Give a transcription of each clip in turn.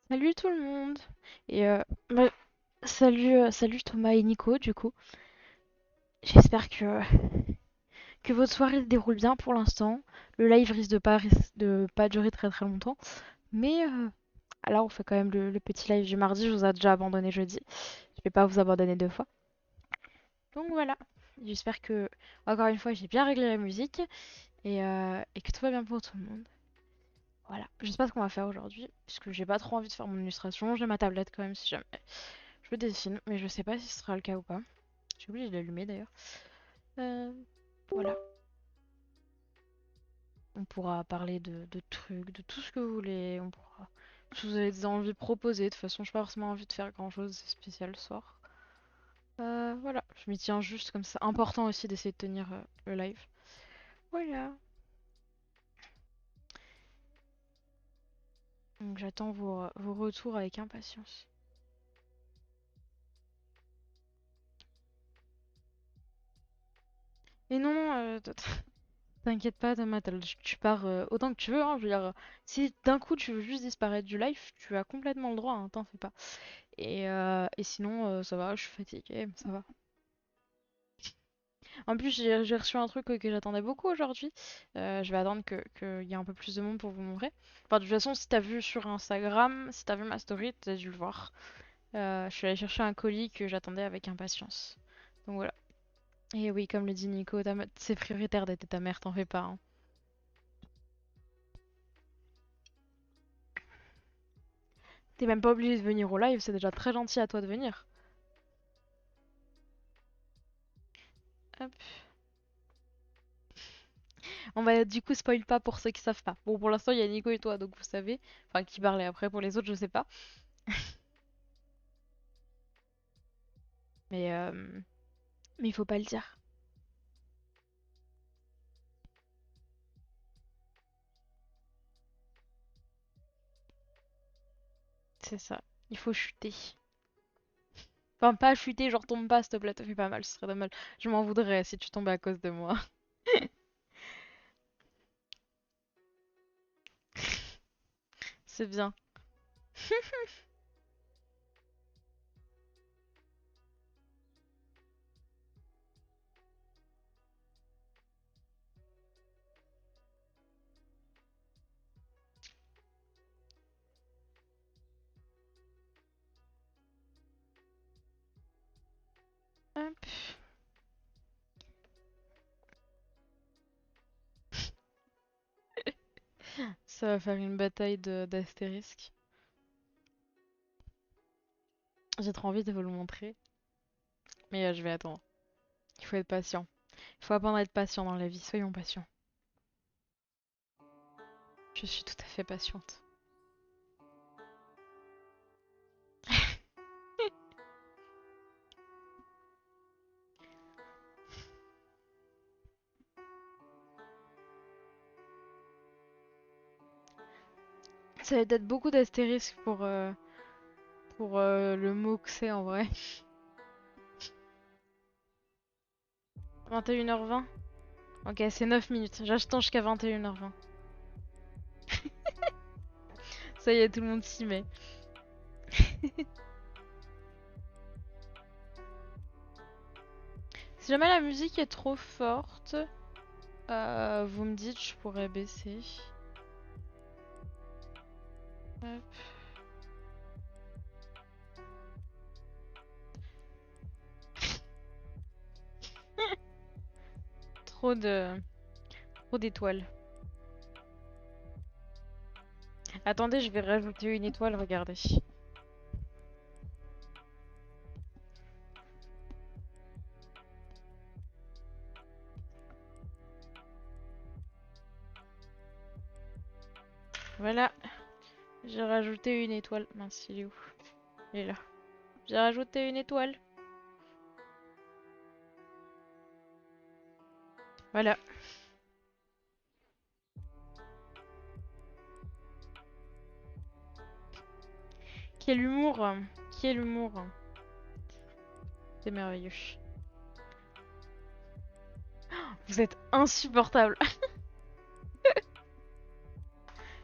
Salut tout le monde. Et bah, salut Thomas et Nico du coup. J'espère que votre soirée se déroule bien pour l'instant. Le live risque de pas durer très très longtemps. Mais là on fait quand même le petit live du mardi. Je vous ai déjà abandonné jeudi. Je vais pas vous abandonner deux fois. Donc voilà. J'espère que encore une fois j'ai bien réglé la musique et que tout va bien pour tout le monde. Voilà. Je sais pas ce qu'on va faire aujourd'hui puisque j'ai pas trop envie de faire mon illustration. J'ai ma tablette quand même si jamais je dessine, mais je sais pas si ce sera le cas ou pas. J'ai oublié de l'allumer d'ailleurs. Euh, voilà. On pourra parler de trucs, de tout ce que vous voulez. On pourra. Si vous avez des envies proposées, de toute façon, je n'ai pas forcément envie de faire grand chose de spécial ce soir. Voilà, je m'y tiens juste comme ça. Important aussi d'essayer de tenir le live. Voilà. Donc j'attends vos retours avec impatience. Et non, t'inquiète pas, Thomas, tu pars autant que tu veux. Hein, je veux dire, si d'un coup tu veux juste disparaître du live, tu as complètement le droit, hein, t'en fais pas. Et sinon, ça va, je suis fatiguée, mais ça va. En plus, j'ai reçu un truc que j'attendais beaucoup aujourd'hui. Je vais attendre qu'il y ait un peu plus de monde pour vous montrer. Enfin, de toute façon, si t'as vu sur Instagram, si t'as vu ma story, t'as dû le voir. Je suis allée chercher un colis que j'attendais avec impatience. Donc voilà. Et oui, comme le dit Nico, c'est prioritaire d'être ta mère, t'en fais pas. Hein. T'es même pas obligé de venir au live, c'est déjà très gentil à toi de venir. Hop. On va du coup spoil pas pour ceux qui savent pas. Bon, pour l'instant, il y a Nico et toi, donc vous savez. Enfin, qui parlait après pour les autres, je sais pas. Mais, euh, mais il faut pas le dire. C'est ça. Il faut chuter. Enfin, pas chuter, genre tombe pas, s'il te plaît, ça fait pas mal, ce serait dommage. Je m'en voudrais si tu tombais à cause de moi. C'est bien. Hop. Ça va faire une bataille d'astérisques. J'ai trop envie de vous le montrer, mais je vais attendre. Il faut être patient. Il faut apprendre à être patient dans la vie, soyons patients. Je suis tout à fait patiente. Ça va être beaucoup d'astérisques pour le mot que c'est en vrai. 21h20. Ok, c'est 9 minutes. J'attends jusqu'à 21h20. Ça y est, tout le monde s'y met. Si jamais la musique est trop forte, vous me dites, je pourrais baisser. Hop. Trop de... Trop d'étoiles. Attendez, je vais rajouter une étoile, regardez. Voilà, j'ai rajouté une étoile. Mince, il est où? Il est là. J'ai rajouté une étoile. Voilà. Quel humour! Quel humour! C'est merveilleux. Vous êtes insupportable.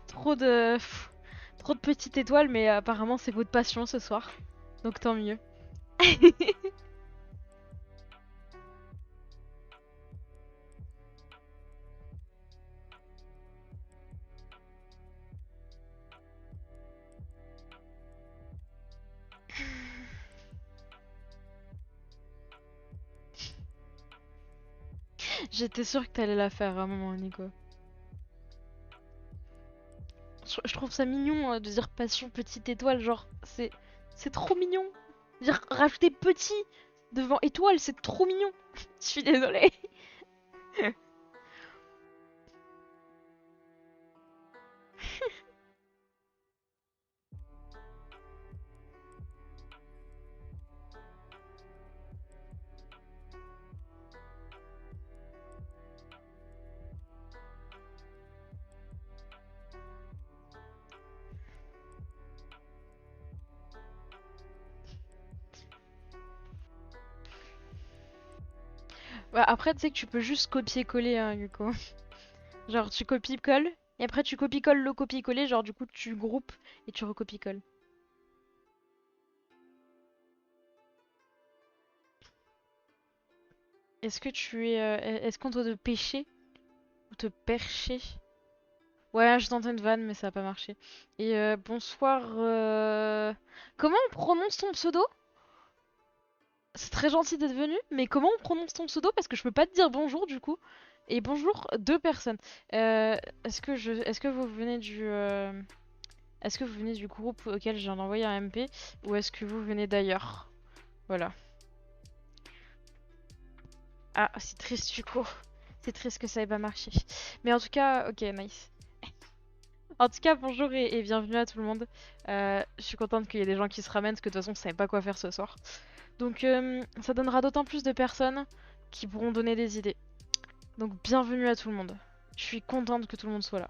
Trop de... trop de petites étoiles, mais apparemment c'est votre passion ce soir. Donc tant mieux. J'étais sûre que t'allais la faire à un moment, Nico. Je trouve ça mignon de dire passion petite étoile, genre c'est trop mignon. Dire rajouter petit devant étoile, c'est trop mignon. Je suis désolée. Bah, après, tu sais que tu peux juste copier-coller, hein, Nico. Genre tu copies-colles, et après tu copies-colles le copier-coller, genre du coup tu groupes et tu recopies-colles. Est-ce que tu es... est-ce qu'on doit te pêcher ou te percher? Ouais, je tentais une vanne, mais ça a pas marché. Et bonsoir... Comment on prononce ton pseudo? C'est très gentil d'être venu, mais comment on prononce ton pseudo? Parce que je peux pas te dire bonjour du coup. Et bonjour, deux personnes. Est-ce que vous venez du... Est-ce que vous venez du groupe auquel je viens d'envoyer un MP? Ou est-ce que vous venez d'ailleurs? Voilà. Ah, c'est triste du coup. C'est triste que ça ait pas marché. Mais en tout cas, ok, nice. En tout cas, bonjour et bienvenue à tout le monde. Je suis contente qu'il y ait des gens qui se ramènent, parce que de toute façon, on savait pas quoi faire ce soir. Donc, ça donnera d'autant plus de personnes qui pourront donner des idées. Donc, bienvenue à tout le monde. Je suis contente que tout le monde soit là.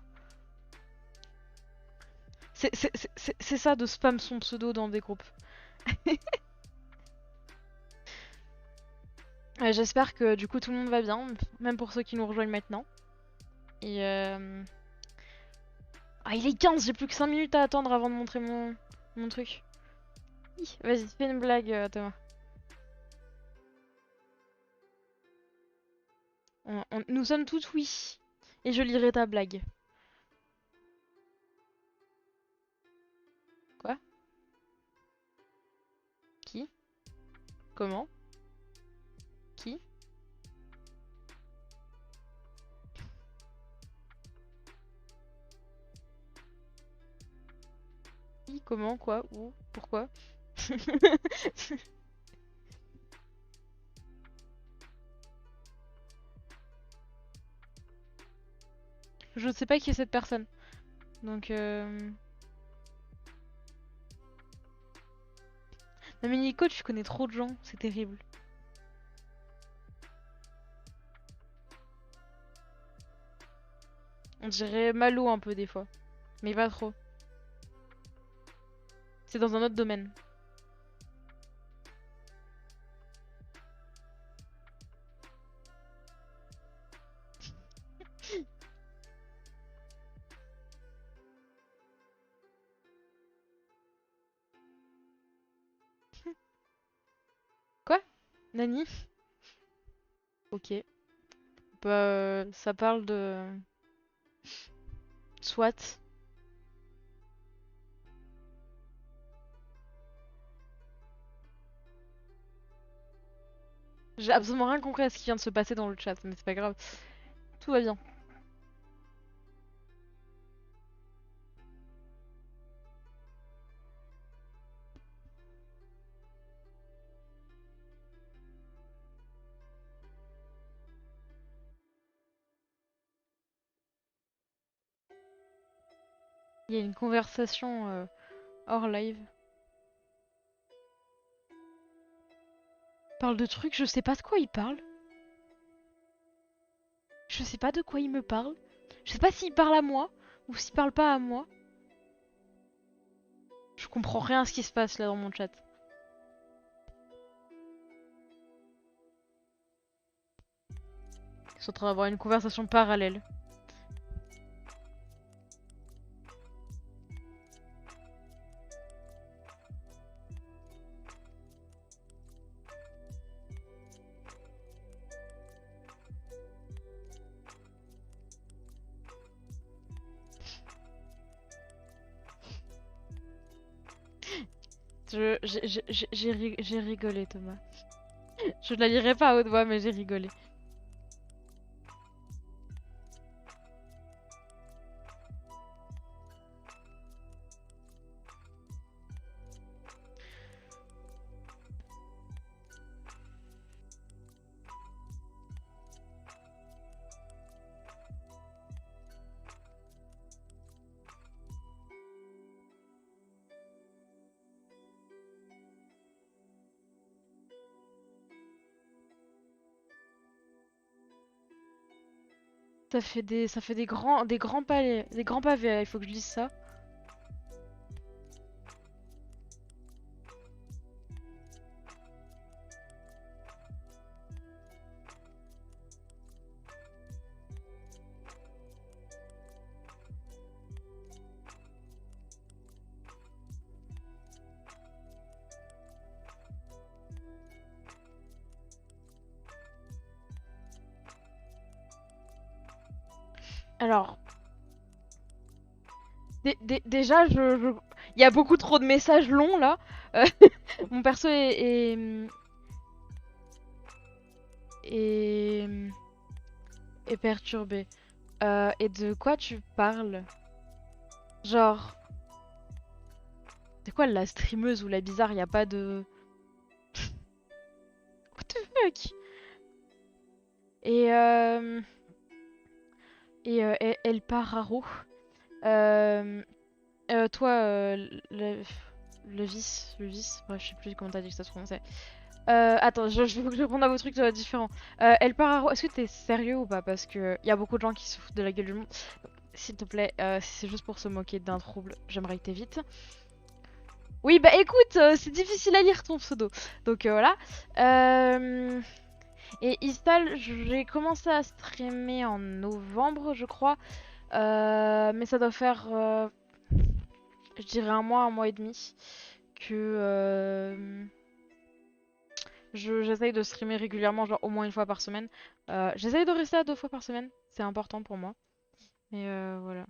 C'est ça de spam son pseudo dans des groupes. J'espère que du coup tout le monde va bien, même pour ceux qui nous rejoignent maintenant. Et ah, il est 15, j'ai plus que 5 minutes à attendre avant de montrer mon truc. Vas-y, fais une blague, Thomas. Nous sommes toutes oui. Et je lirai ta blague. Quoi? Qui? Comment? Qui? Qui? Comment? Quoi? Où? Pourquoi? Je ne sais pas qui est cette personne. Donc Non mais Nico, tu connais trop de gens, c'est terrible. On dirait Malo un peu des fois. Mais pas trop. C'est dans un autre domaine. Quoi? Nani? Ok. Bah, ça parle de... Soit. J'ai absolument rien compris à ce qui vient de se passer dans le chat, mais c'est pas grave. Tout va bien. Il y a une conversation hors live. Il parle de trucs, je sais pas de quoi il parle. Je sais pas de quoi il me parle. Je sais pas s'il parle à moi ou s'il parle pas à moi. Je comprends rien à ce qui se passe là dans mon chat. Ils sont en train d'avoir une conversation parallèle. J'ai rigolé, Thomas. Je ne la lirai pas à haute voix, mais j'ai rigolé. Ça fait des grands pavés, là, il faut que je lise ça. Alors, déjà, il y a beaucoup trop de messages longs là. Euh, Mon perso est, est perturbé. Et de quoi tu parles? Genre, c'est quoi la streameuse ou la bizarre? Y a pas de. What the fuck? Et El Pararo. Euh, Toi, le vice, bref, je sais plus comment t'as dit que ça se prononçait. Attends, je veux que je réponde à vos trucs différents. El Pararo, est-ce que t'es sérieux ou pas? Parce que y a beaucoup de gens qui se foutent de la gueule du monde. S'il te plaît, si c'est juste pour se moquer d'un trouble, j'aimerais que t'évites. Oui, bah écoute, c'est difficile à lire ton pseudo. Donc voilà. Et Istal, j'ai commencé à streamer en novembre, je crois. Mais ça doit faire, je dirais un mois et demi que j'essaye de streamer régulièrement, genre au moins une fois par semaine. J'essaye de rester à 2 fois par semaine, c'est important pour moi. Mais voilà.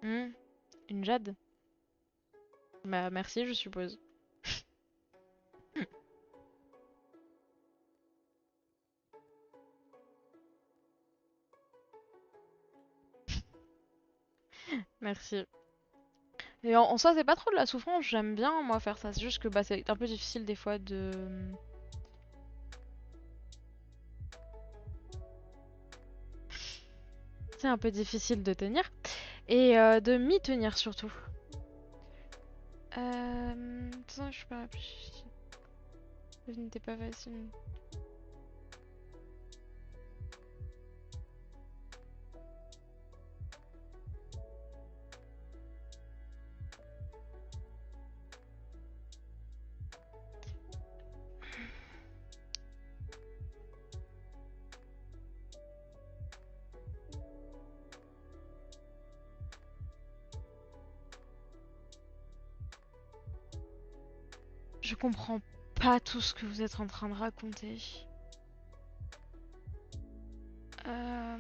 Hmm, une Jade? Bah merci, je suppose. Merci. Et en soi, c'est pas trop de la souffrance, j'aime bien moi faire ça. C'est juste que bah, c'est un peu difficile des fois de. C'est un peu difficile de tenir. Et de m'y tenir surtout. Attends, je sais pas. Ce n'était pas facile. Je comprends pas tout ce que vous êtes en train de raconter. Euh...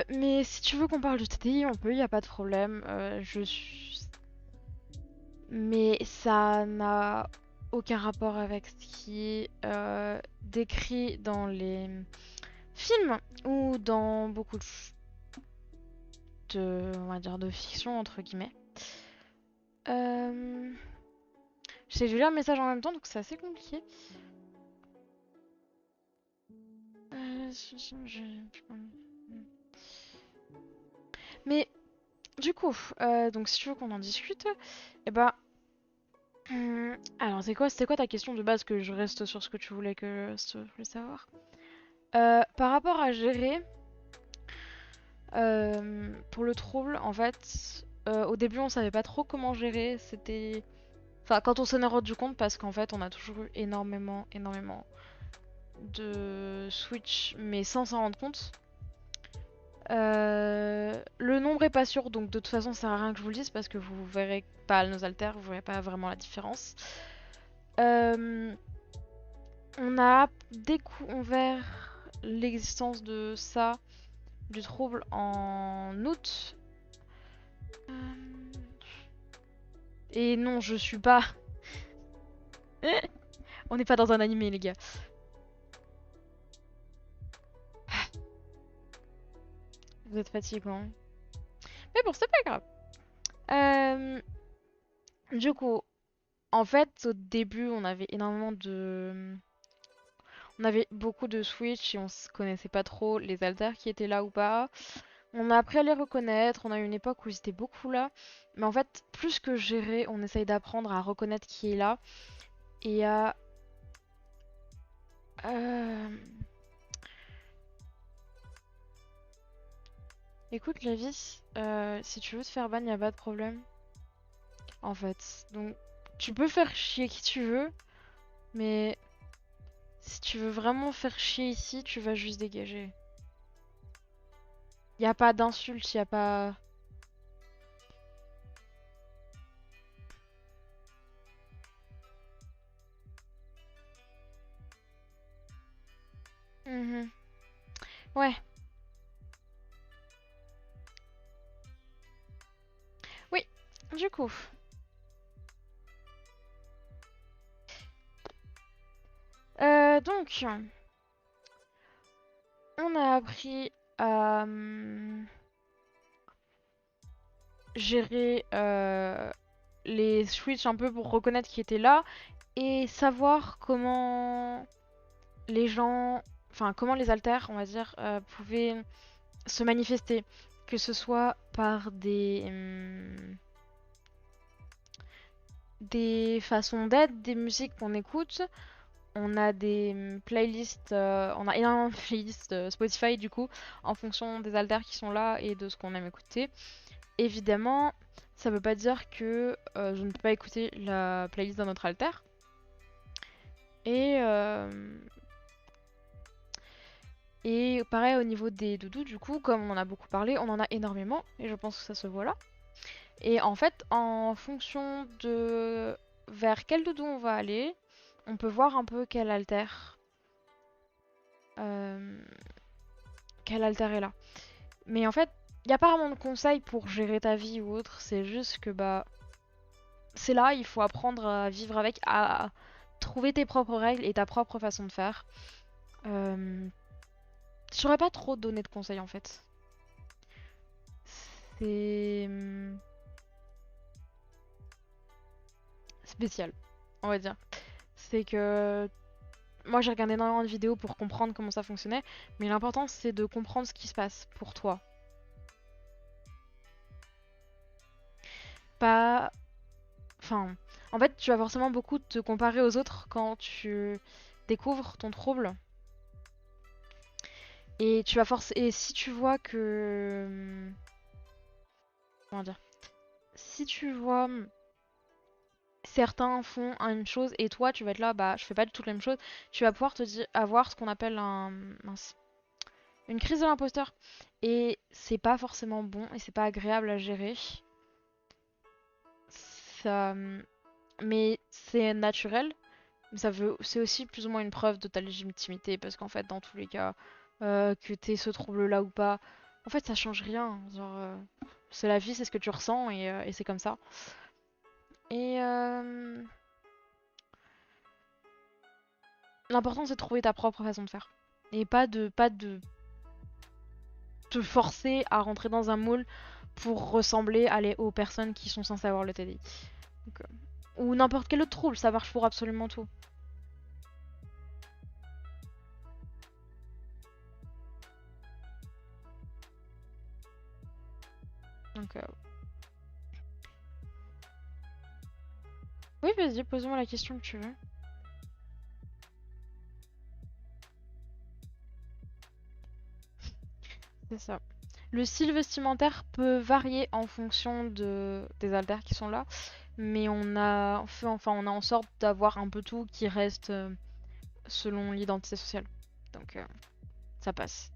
mais si tu veux qu'on parle de TDI, on peut, y a pas de problème. Je suis. Mais ça n'a aucun rapport avec ce qui est décrit dans les films ou dans beaucoup on va dire, de fiction entre guillemets. Euh... J'essaie de lire un message en même temps, donc c'est assez compliqué. Mais du coup, donc si tu veux qu'on en discute, et bah, alors c'était quoi ta question de base que je reste sur ce que tu voulais savoir? Par rapport à gérer, pour le trouble, en fait, au début on savait pas trop comment gérer. C'était, enfin, quand on s'en est rendu compte, parce qu'en fait on a toujours eu énormément de Switch, mais sans s'en rendre compte. Le nombre est pas sûr, donc de toute façon ça sert à rien que je vous le dise parce que vous verrez pas nos alters, vous verrez pas vraiment la différence. Euh, On a découvert l'existence de ça, du trouble, en août. Euh, Et non, je suis pas. On n'est pas dans un animé, les gars. Vous êtes fatigants. Mais bon, c'est pas grave. Euh, Du coup, en fait, au début, on avait énormément de. On avait beaucoup de Switch et on se connaissait pas trop les alters qui étaient là ou pas. On a appris à les reconnaître, on a eu une époque où ils étaient beaucoup là. Mais en fait, plus que gérer, on essaye d'apprendre à reconnaître qui est là et à. euh, Écoute, Lévis, si tu veux te faire ban, y a pas de problème. En fait. Donc, tu peux faire chier qui tu veux, mais si tu veux vraiment faire chier ici, tu vas juste dégager. Y a pas d'insulte, y a pas. Mhm. Ouais, oui, du coup. Donc, on a appris à gérer les switches un peu pour reconnaître qui était là et savoir comment les gens, enfin comment les alters, on va dire, pouvaient se manifester, que ce soit par des façons d'être, des musiques qu'on écoute. On a des playlists, on a énormément de playlists Spotify du coup, en fonction des alters qui sont là et de ce qu'on aime écouter. Évidemment, ça veut pas dire que je ne peux pas écouter la playlist d'un autre alter. Et, et pareil au niveau des doudous, du coup, comme on en a beaucoup parlé, on en a énormément et je pense que ça se voit là. Et en fait, en fonction de vers quel doudou on va aller, on peut voir un peu euh, quel alter est là. Mais en fait, il n'y a pas vraiment de conseils pour gérer ta vie ou autre, c'est juste que bah c'est là, il faut apprendre à vivre avec, à trouver tes propres règles et ta propre façon de faire. Euh, je saurais pas trop donner de conseils en fait. C'est spécial, on va dire. C'est que moi j'ai regardé énormément de vidéos pour comprendre comment ça fonctionnait, mais l'important c'est de comprendre ce qui se passe pour toi. Pas. Enfin. En fait, tu vas forcément beaucoup te comparer aux autres quand tu découvres ton trouble. Et tu vas forcer. Et si tu vois que. Comment dire? Si tu vois certains font une chose et toi tu vas être là, bah je fais pas du tout la même chose, tu vas pouvoir te dire avoir ce qu'on appelle mince, une crise de l'imposteur. Et c'est pas forcément bon et c'est pas agréable à gérer. Ça, mais c'est naturel. Mais c'est aussi plus ou moins une preuve de ta légitimité parce qu'en fait, dans tous les cas, que t'aies ce trouble-là ou pas, en fait, ça change rien. Genre, c'est la vie, c'est ce que tu ressens et c'est comme ça. Et l'important, c'est de trouver ta propre façon de faire et pas de te forcer à rentrer dans un moule pour ressembler aux personnes qui sont censées avoir le TDI. Donc, ou n'importe quel autre trouble, ça marche pour absolument tout. Donc, oui, vas-y, pose-moi la question que tu veux. C'est ça. Le style vestimentaire peut varier en fonction des haltères qui sont là, mais on a en sorte d'avoir un peu tout qui reste selon l'identité sociale. Donc ça passe.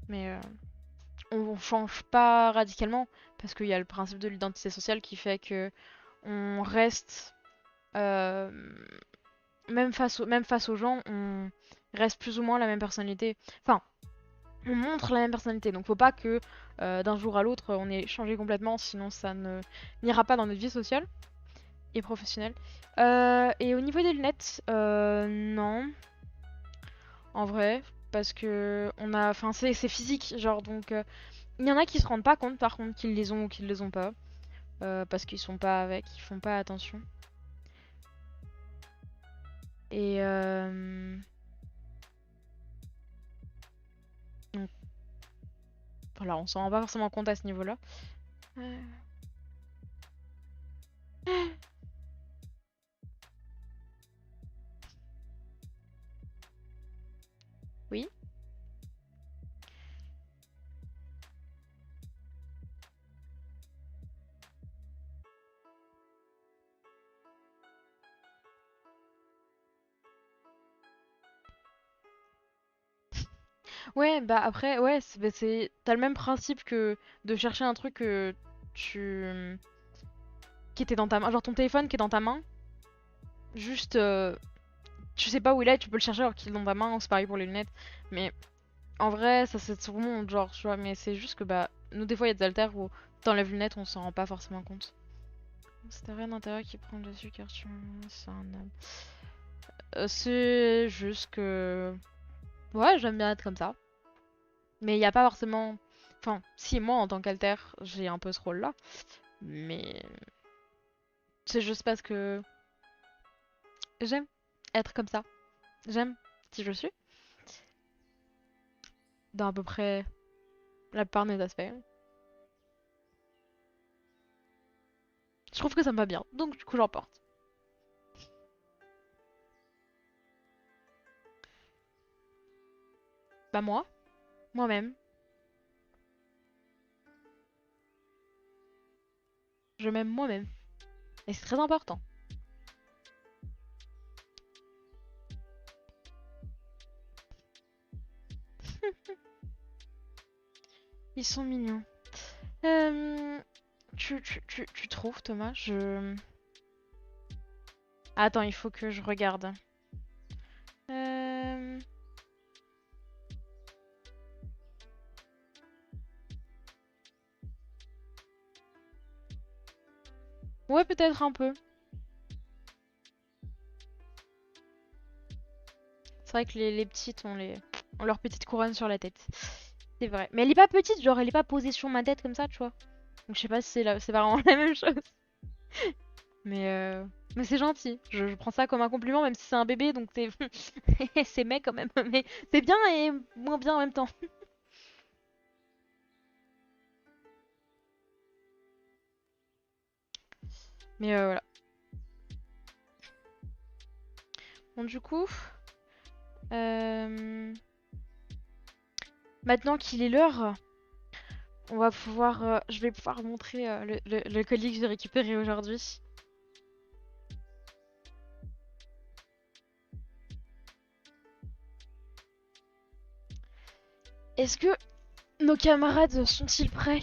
Mais on change pas radicalement parce qu'il y a le principe de l'identité sociale qui fait que on reste, euh, même face aux gens, on reste plus ou moins la même personnalité. Enfin, on montre la même personnalité. Donc faut pas que d'un jour à l'autre on ait changé complètement, sinon ça ne n'ira pas dans notre vie sociale et professionnelle. Et au niveau des lunettes, non, en vrai, parce que enfin c'est physique, genre donc il y en a qui se rendent pas compte par contre qu'ils les ont ou qu'ils les ont pas, parce qu'ils sont pas avec, ils font pas attention. Et donc, voilà, on s'en rend pas forcément compte à ce niveau-là. Euh, Oui. Ouais, bah après, ouais, t'as le même principe que de chercher un truc que tu qui était dans ta main, genre ton téléphone qui est dans ta main, juste tu sais pas où il est, tu peux le chercher alors qu'il est dans ta main, c'est pareil pour les lunettes. Mais en vrai, ça c'est tout le monde, genre, tu vois, mais c'est juste que bah nous des fois il y a des haltères où t'enlèves les lunettes, on s'en rend pas forcément compte. C'est rien d'intérieur qui prend le dessus car tu c'est un homme. C'est juste que ouais, j'aime bien être comme ça. Mais il y a pas forcément enfin, si moi en tant qu'alter, j'ai un peu ce rôle-là, mais c'est juste parce que j'aime être comme ça. J'aime qui je suis, dans à peu près la plupart de mes aspects. Je trouve que ça me va bien, donc du coup j'en porte. Bah moi, moi-même, je m'aime moi-même. Et c'est très important. Ils sont mignons. Euh, tu trouves, Thomas? Attends, il faut que je regarde. Euh... Ouais, peut-être un peu. C'est vrai que les petites ont leur petite couronne sur la tête. C'est vrai. Mais elle est pas petite, genre elle est pas posée sur ma tête comme ça, tu vois. Donc je sais pas si c'est vraiment la même chose. Mais, euh... Mais c'est gentil. Je prends ça comme un compliment, même si c'est un bébé, donc c'est c'est mec quand même. Mais c'est bien et moins bien en même temps. Mais voilà. Bon, du coup, euh, maintenant qu'il est l'heure, je vais pouvoir vous montrer le colis que j'ai récupéré aujourd'hui. Est-ce que nos camarades sont-ils prêts?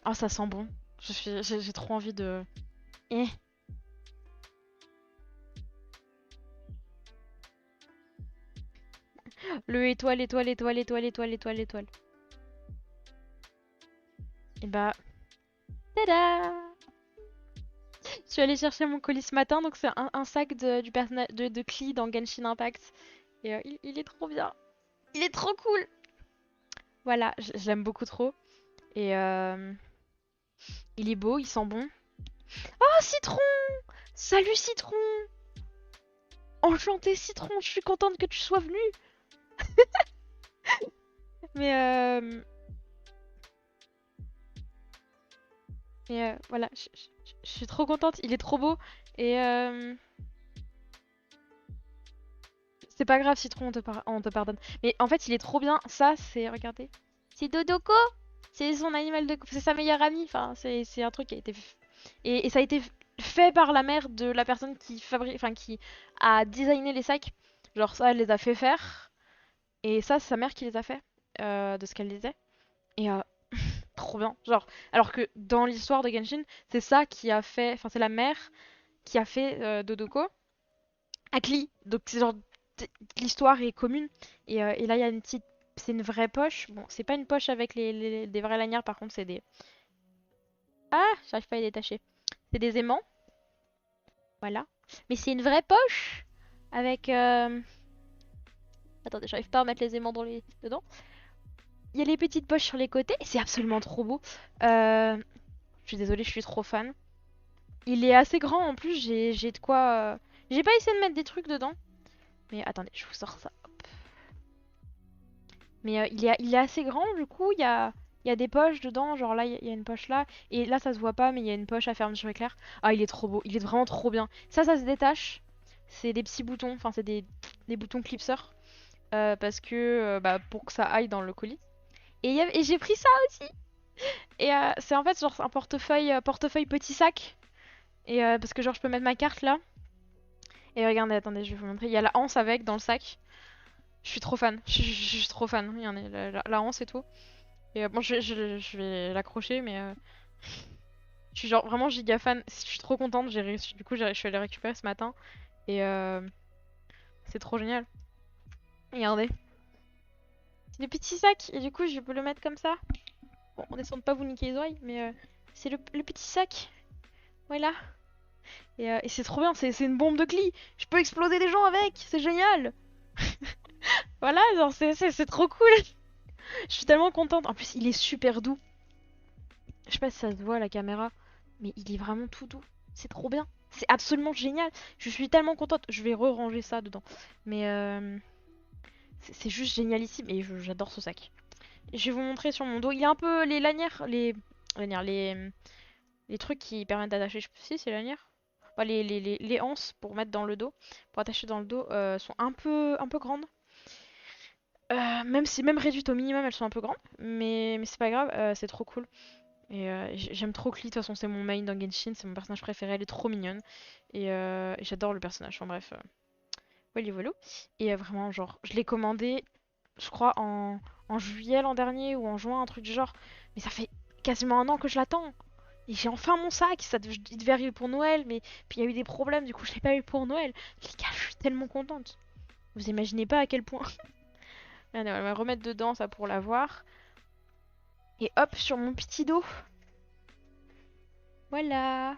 Ah, ça sent bon. J'ai trop envie de... Eh. Le étoile, étoile, étoile, étoile, étoile, étoile, étoile. Et bah... Tada! Je suis allée chercher mon colis ce matin, donc c'est un sac du personnage de Klee dans Genshin Impact. Et il est trop bien. Il est trop cool! Voilà, je l'aime beaucoup trop. Et il est beau, il sent bon. Oh, Citron! Salut Citron! Enchanté Citron, je suis contente que tu sois venu. Mais voilà, je suis trop contente, il est trop beau. Et c'est pas grave Citron, on te pardonne. Mais en fait, il est trop bien. Ça, c'est, regardez, c'est Dodoko. C'est son animal de, c'est sa meilleure amie. Enfin, c'est un truc qui a été et ça a été fait par la mère de la personne qui fabrique, enfin qui a designé les sacs. Genre ça, elle les a fait faire. Et ça, c'est sa mère qui les a fait, de ce qu'elle disait. Et trop bien. Genre, alors que dans l'histoire de Genshin, c'est ça qui a fait, enfin c'est la mère qui a fait Dodoko à Klee. Donc c'est genre l'histoire est commune. Et là il y a une petite, c'est une vraie poche. Bon, c'est pas une poche avec des vraies lanières, par contre c'est des, ah, j'arrive pas à les détacher. C'est des aimants, voilà. Mais c'est une vraie poche avec, attendez, j'arrive pas à mettre les aimants dedans. Il y a les petites poches sur les côtés et c'est absolument trop beau. Je suis désolée, je suis trop fan. Il est assez grand en plus, j'ai de quoi. J'ai pas essayé de mettre des trucs dedans. Mais attendez, je vous sors ça. Hop. Mais il est assez grand, du coup, il y a des poches dedans. Genre là, il y a une poche là. Et là, ça se voit pas, mais il y a une poche à fermeture éclair. Ah, il est trop beau, il est vraiment trop bien. Ça se détache. C'est des petits boutons, enfin, c'est des boutons clipseurs. Parce que, bah, pour que ça aille dans le colis. Et j'ai pris ça aussi. Et c'est en fait genre un portefeuille petit sac. Et parce que genre je peux mettre ma carte là. Et regardez, attendez, je vais vous montrer. Il y a la anse avec dans le sac. Je suis trop fan. Je suis trop fan. Regardez, la anse et tout. Et bon, je vais l'accrocher, mais je suis genre vraiment giga fan. Je suis trop contente. J'ai réussi. Du coup, je suis allée récupérer ce matin. Et c'est trop génial. Regardez. C'est des petits sacs. Et du coup, je peux le mettre comme ça. Bon, on essaie de pas vous niquer les oreilles, mais c'est le petit sac. Voilà. Et c'est trop bien, c'est une bombe de Klee. Je peux exploser des gens avec, c'est génial. Voilà, genre c'est trop cool. Je suis tellement contente. En plus, il est super doux. Je sais pas si ça se voit à la caméra, mais il est vraiment tout doux. C'est trop bien. C'est absolument génial. Je suis tellement contente. Je vais re-ranger ça dedans. Mais c'est juste génialissime et j'adore ce sac. Je vais vous montrer sur mon dos. Il y a un peu les lanières, lanières, les trucs qui permettent d'attacher. Je sais pas si c'est lanières. Bah, les anses pour mettre dans le dos, pour attacher dans le dos, sont un peu grandes. Même si même réduites au minimum, elles sont un peu grandes. Mais c'est pas grave, c'est trop cool. Et j'aime trop Klee, de toute façon c'est mon main dans Genshin, c'est mon personnage préféré, elle est trop mignonne. Et j'adore le personnage, enfin bref. Voilà, voilà. Et vraiment, genre, je l'ai commandé, je crois, en juillet l'an dernier ou en juin, un truc du genre. Mais ça fait quasiment un an que je l'attends. Et j'ai enfin mon sac, il devait arriver pour Noël, mais puis il y a eu des problèmes, du coup je l'ai pas eu pour Noël. Les gars, je suis tellement contente. Vous imaginez pas à quel point. Allez, on va remettre dedans ça pour l'avoir. Et hop, sur mon petit dos. Voilà.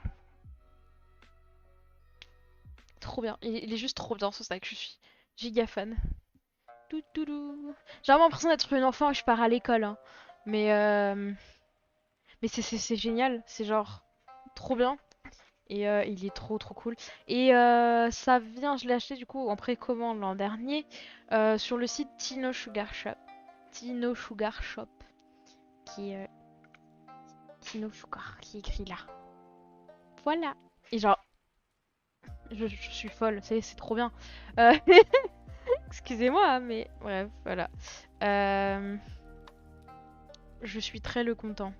Trop bien. Il est juste trop bien ce sac, je suis giga fan. Toutoulou. J'ai vraiment l'impression d'être une enfant et je pars à l'école. Hein. Mais, mais c'est génial, c'est genre trop bien. Et il est trop cool. Et ça vient, je l'ai acheté du coup en précommande l'an dernier sur le site Tino Sugar Shop. Tino Sugar Shop. Qui est Tino Sugar, qui est écrit là. Voilà. Et genre, je suis folle, c'est trop bien. Euh, Excusez-moi, hein, mais bref, voilà. Euh, Je suis très le content.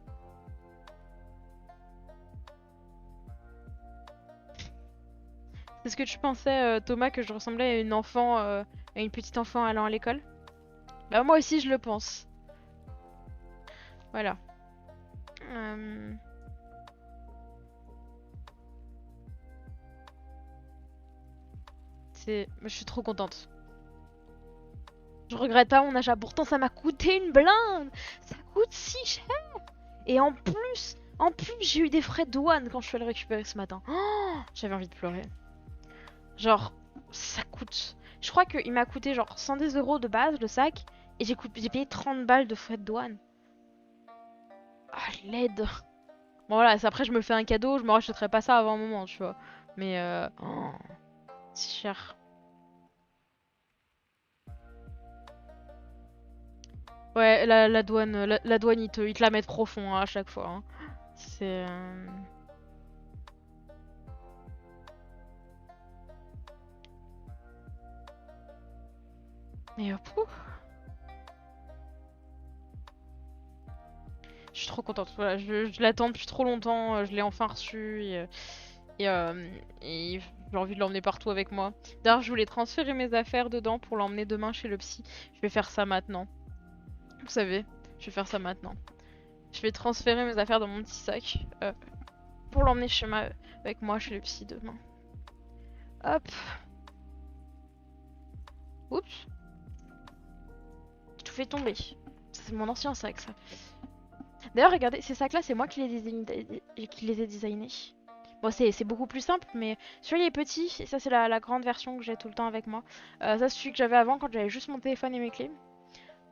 Est-ce que tu pensais, Thomas, que je ressemblais à une enfant, à une petite enfant allant à l'école? Bah moi aussi je le pense. Voilà. Euh, Je suis trop contente. Je regrette pas mon achat. Pourtant ça m'a coûté une blinde. Ça coûte si cher. Et en plus j'ai eu des frais de douane quand je suis allée le récupérer ce matin. Oh, j'avais envie de pleurer. Genre, ça coûte. Je crois qu'il m'a coûté genre 110 € de base le sac. Et j'ai payé 30 balles de frais de douane. Ah, l'aide. Bon voilà, après je me fais un cadeau, je me rachèterai pas ça avant un moment, tu vois. Mais oh, c'est cher. Ouais, la douane, la douane ils te la mettent profond hein, à chaque fois. Hein. C'est. Mais pouf. Je suis trop contente. Voilà, je l'attends depuis trop longtemps. Je l'ai enfin reçu et j'ai envie de l'emmener partout avec moi. D'ailleurs, je voulais transférer mes affaires dedans pour l'emmener demain chez le psy. Je vais faire ça maintenant. Vous savez, je vais faire ça maintenant. Je vais transférer mes affaires dans mon petit sac pour l'emmener avec moi chez le psy demain. Hop. Oups. J'ai tout fait tomber. C'est mon ancien sac, ça. D'ailleurs, regardez, ces sacs-là, c'est moi qui les ai designés. Bon, c'est beaucoup plus simple, mais celui-là il est petit, et ça c'est la grande version que j'ai tout le temps avec moi. Ça c'est celui que j'avais avant quand j'avais juste mon téléphone et mes clés.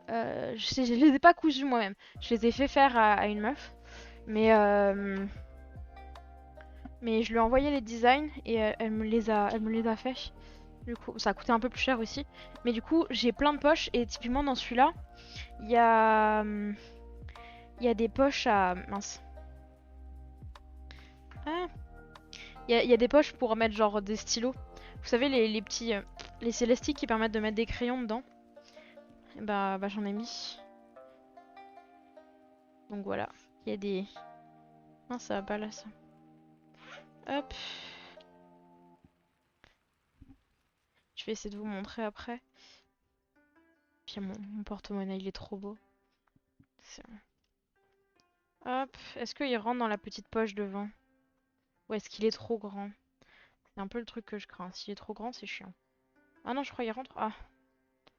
Je les ai pas cousus moi-même, je les ai fait faire à une meuf. Mais je lui ai envoyé les designs et elle me les a fait. Du coup, ça a coûté un peu plus cher aussi. Mais du coup, j'ai plein de poches et typiquement dans celui-là, il y a, il y a des poches à... Mince. Ah, il y a des poches pour mettre genre des stylos. Vous savez, les petits... les célastiques qui permettent de mettre des crayons dedans. Et bah j'en ai mis. Donc voilà. Il y a des... Non, ça va pas là, ça. Hop. Je vais essayer de vous montrer après. Puis mon porte-monnaie, il est trop beau. Hop. Est-ce qu'il rentre dans la petite poche devant? Ou est-ce qu'il est trop grand? C'est un peu le truc que je crains. S'il est trop grand, c'est chiant. Ah non, je crois qu'il rentre. Ah.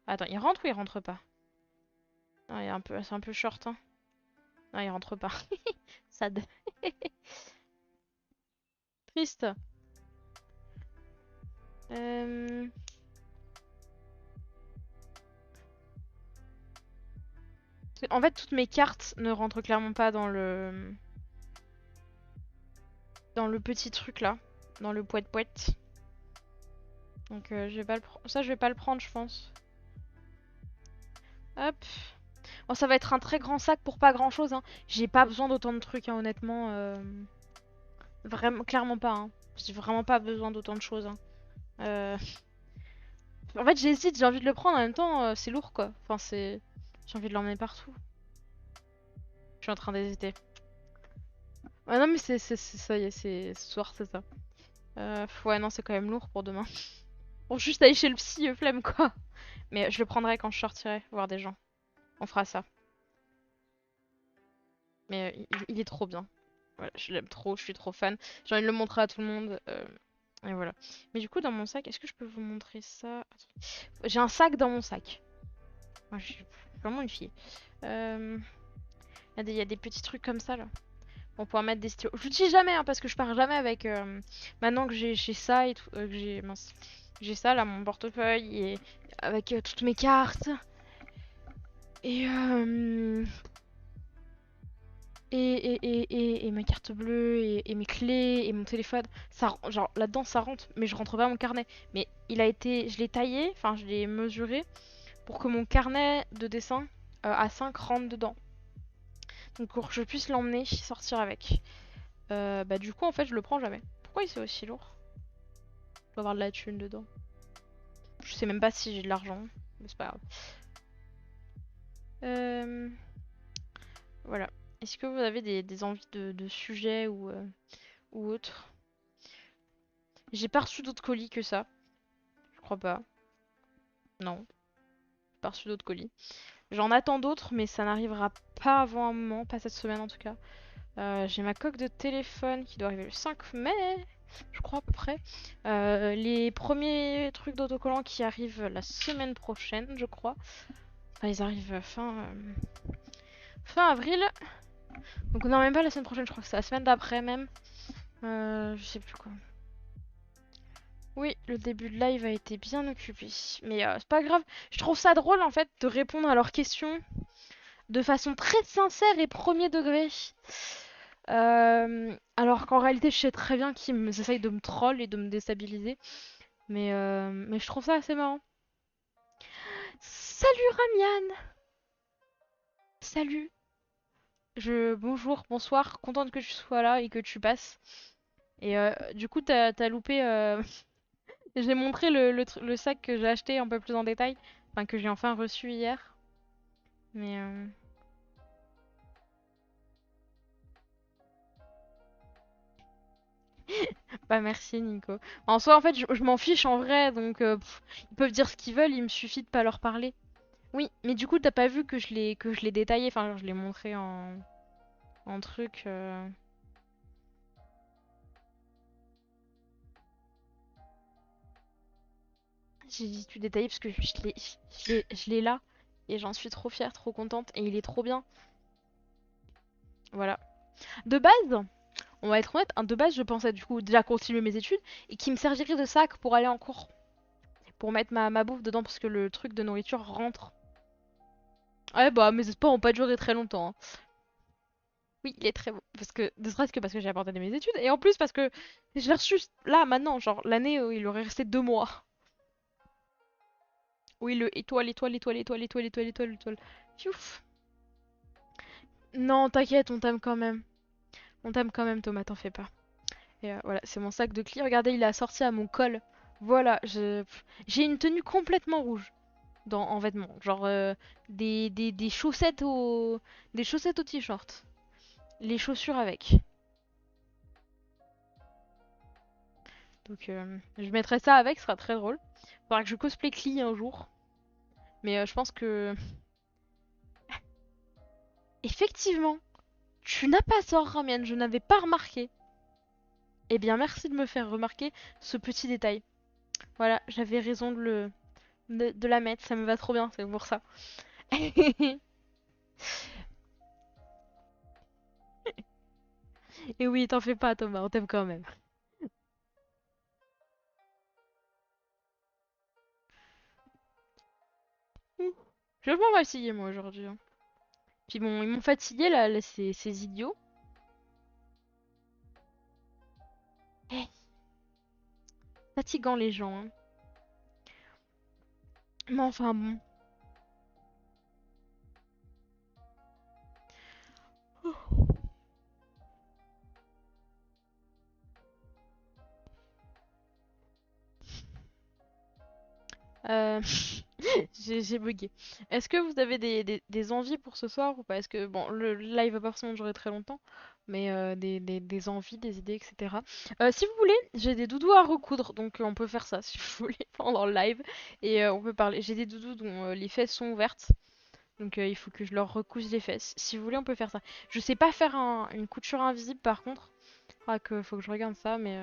Attends, il rentre ou il rentre pas? Non, c'est un peu short, hein. Non, il rentre pas. Sad. Triste. En fait, toutes mes cartes ne rentrent clairement pas dans le petit truc là, dans le poète-poète. Donc je vais pas le ça je vais pas le prendre, je pense. Hop. Bon, ça va être un très grand sac pour pas grand chose, hein. J'ai pas besoin d'autant de trucs, hein, honnêtement. Vraiment, clairement pas, hein. J'ai vraiment pas besoin d'autant de choses, hein. En fait, j'hésite, j'ai envie de le prendre, en même temps, c'est lourd, quoi. Enfin, c'est... J'ai envie de l'emmener partout. Je suis en train d'hésiter. Ouais, non, mais ça y est, c'est ce soir, c'est ça. Ouais, non, c'est quand même lourd pour demain. Bon, juste aller chez le psy, flemme, quoi. Mais je le prendrai quand je sortirai voir des gens. On fera ça. Mais il est trop bien. Voilà, je l'aime trop, je suis trop fan. J'ai envie de le montrer à tout le monde. Et voilà. Mais du coup, dans mon sac, est-ce que je peux vous montrer ça? J'ai un sac dans mon sac. Moi, je suis vraiment une fille. Il y a des petits trucs comme ça, là. On pourra mettre des stylos. Je l'utilise jamais, hein, parce que je pars jamais avec... Maintenant que j'ai ça et tout... que j'ai... Mince. J'ai ça, là, mon portefeuille, et avec toutes mes cartes. Et, et ma carte bleue, et mes clés, et mon téléphone. Ça, genre, là-dedans, ça rentre, mais je rentre pas mon carnet. Mais il a été... Je l'ai taillé, enfin, je l'ai mesuré, pour que mon carnet de dessin à 5 rentre dedans. Donc pour que je puisse l'emmener, sortir avec. Bah du coup, en fait, je le prends jamais. Pourquoi il c'est aussi lourd? Je dois avoir de la thune dedans. Je sais même pas si j'ai de l'argent, mais c'est pas grave. Voilà. Est-ce que vous avez des envies de sujets ou autres? J'ai pas reçu d'autres colis que ça. Je crois pas. Non. J'ai pas reçu d'autres colis. J'en attends d'autres, mais ça n'arrivera pas avant un moment, pas cette semaine en tout cas. J'ai ma coque de téléphone qui doit arriver le 5 mai, je crois à peu près. Les premiers trucs d'autocollants qui arrivent la semaine prochaine, je crois. Enfin, ils arrivent fin avril. Donc non, même pas la semaine prochaine, je crois que c'est la semaine d'après même. Je sais plus quoi. Oui, le début de live a été bien occupé. Mais c'est pas grave. Je trouve ça drôle en fait de répondre à leurs questions de façon très sincère et premier degré. Alors qu'en réalité, je sais très bien qu'ils essayent de me troll et de me déstabiliser. Mais je trouve ça assez marrant. Salut Ramian! Salut! Bonjour, bonsoir, contente que tu sois là et que tu passes. Et du coup, t'as loupé. J'ai montré le sac que j'ai acheté un peu plus en détail. Enfin, que j'ai enfin reçu hier. Mais. Bah merci Nico. En soi, en fait, je m'en fiche en vrai, donc ils peuvent dire ce qu'ils veulent, il me suffit de pas leur parler. Oui, mais du coup, t'as pas vu que je l'ai détaillé, enfin, je l'ai montré en... un truc... J'ai dit tout détaillé parce que je l'ai là. Et j'en suis trop fière, trop contente. Et il est trop bien. Voilà. De base, on va être honnête, hein, de base, je pensais du coup déjà continuer mes études et qui me servirait de sac pour aller en cours. Pour mettre ma bouffe dedans parce que le truc de nourriture rentre. Ouais, bah mes espoirs ont pas duré très longtemps, hein. Oui, il est très beau. Parce que, ne serait-ce que parce que j'ai abandonné mes études et en plus parce que je l'ai reçu là, maintenant, genre l'année où il aurait resté 2 mois. Oui, le étoile, étoile, étoile, étoile, étoile, étoile, étoile, étoile. Piouf. Non, t'inquiète, on t'aime quand même. On t'aime quand même, Thomas, t'en fais pas. Et voilà, c'est mon sac de cli. Regardez, il est assorti à mon col. Voilà, j'ai une tenue complètement rouge en vêtements. Genre des chaussettes au t-shirt. Les chaussures avec. Donc je mettrai ça avec, ce sera très drôle. Faudra que je cosplay Klee un jour. Mais je pense que... Effectivement, tu n'as pas tort, Ramienne, je n'avais pas remarqué. Eh bien, merci de me faire remarquer ce petit détail. Voilà, j'avais raison de la mettre, ça me va trop bien, c'est pour ça. Et oui, t'en fais pas, Thomas, on t'aime quand même. Ouh, je vais m'en fatiguer, moi, aujourd'hui, hein. Puis bon, ils m'ont fatigué, là, ces idiots. Eh, fatigant, les gens, hein. Mais enfin, bon. Euh... j'ai bugué. Est-ce que vous avez des envies pour ce soir ou pas? Est-ce que, bon, le live va pas forcément durer très longtemps, mais des envies, des idées, etc. Si vous voulez, j'ai des doudous à recoudre, donc on peut faire ça si vous voulez pendant le live. Et on peut parler. J'ai des doudous dont les fesses sont ouvertes, donc il faut que je leur recouse les fesses. Si vous voulez, on peut faire ça. Je sais pas faire une couture invisible par contre. Ah, faut que je regarde ça, mais.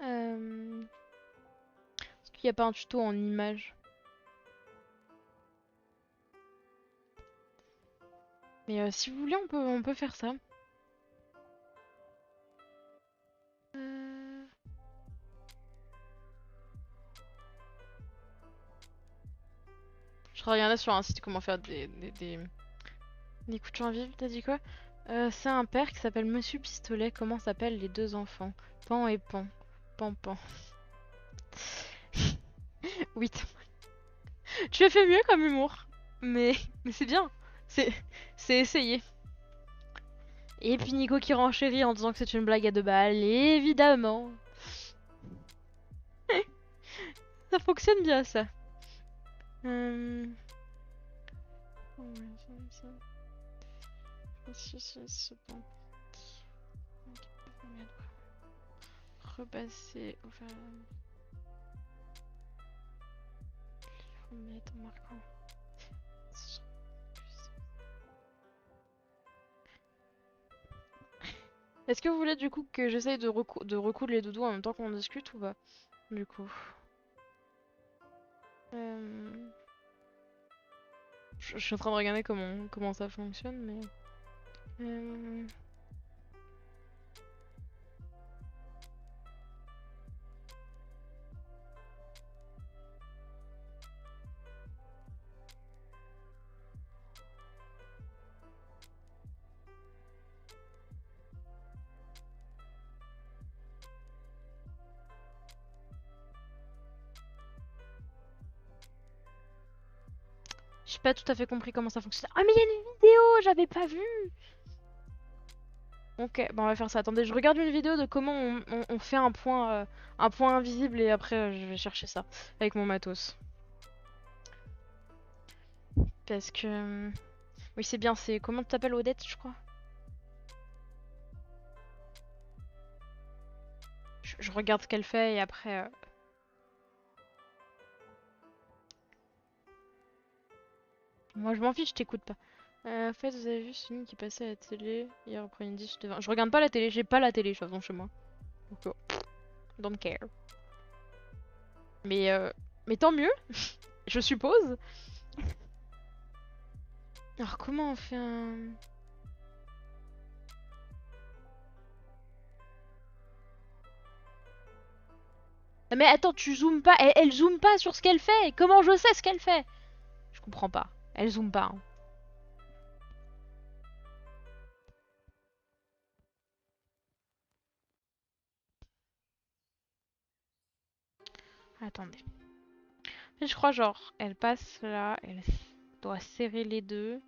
Euh... Est-ce qu'il n'y a pas un tuto en image? Mais si vous voulez, on peut faire ça. Euh, Je regardais sur un site comment faire des coutures invisibles, t'as dit quoi? C'est un père qui s'appelle Monsieur Pistolet. Comment s'appellent les deux enfants? Pan et Pan. Pan, Pan. Oui, tu as fait mieux comme humour. Mais c'est bien. C'est c'est essayé. Et puis Nico qui renchérit en disant que c'est une blague à 2 balles. Évidemment. Ça fonctionne bien, ça. Euh... Repasser au fer. Remettre en marquant. Est-ce que vous voulez du coup que j'essaye de recoudre les doudous en même temps qu'on discute ou pas? Du coup. Euh... je suis en train de regarder comment ça fonctionne, mais... Euh... J'ai pas tout à fait compris comment ça fonctionne. Ah mais il y a une vidéo, j'avais pas vu. Ok, bon on va faire ça. Attendez, je regarde une vidéo de comment on fait un point invisible et après je vais chercher ça avec mon matos. Parce que... Oui c'est bien, c'est... Comment tu t'appelles Odette je crois? Je regarde ce qu'elle fait et après... Moi je m'en fiche, je t'écoute pas. En fait, vous avez vu Sony qui passait à la télé hier après-midi. Je regarde pas la télé, j'ai pas la télé, de toute façon, chez moi. Donc, don't care. Mais, euh, mais tant mieux, je suppose. Alors, comment on fait un. Ah, mais attends, tu zoomes pas. Elle zoome pas sur ce qu'elle fait. Comment je sais ce qu'elle fait? Je comprends pas. Elle zoome pas. Hein. Attendez. Je crois, genre, elle passe là. Elle doit serrer les deux.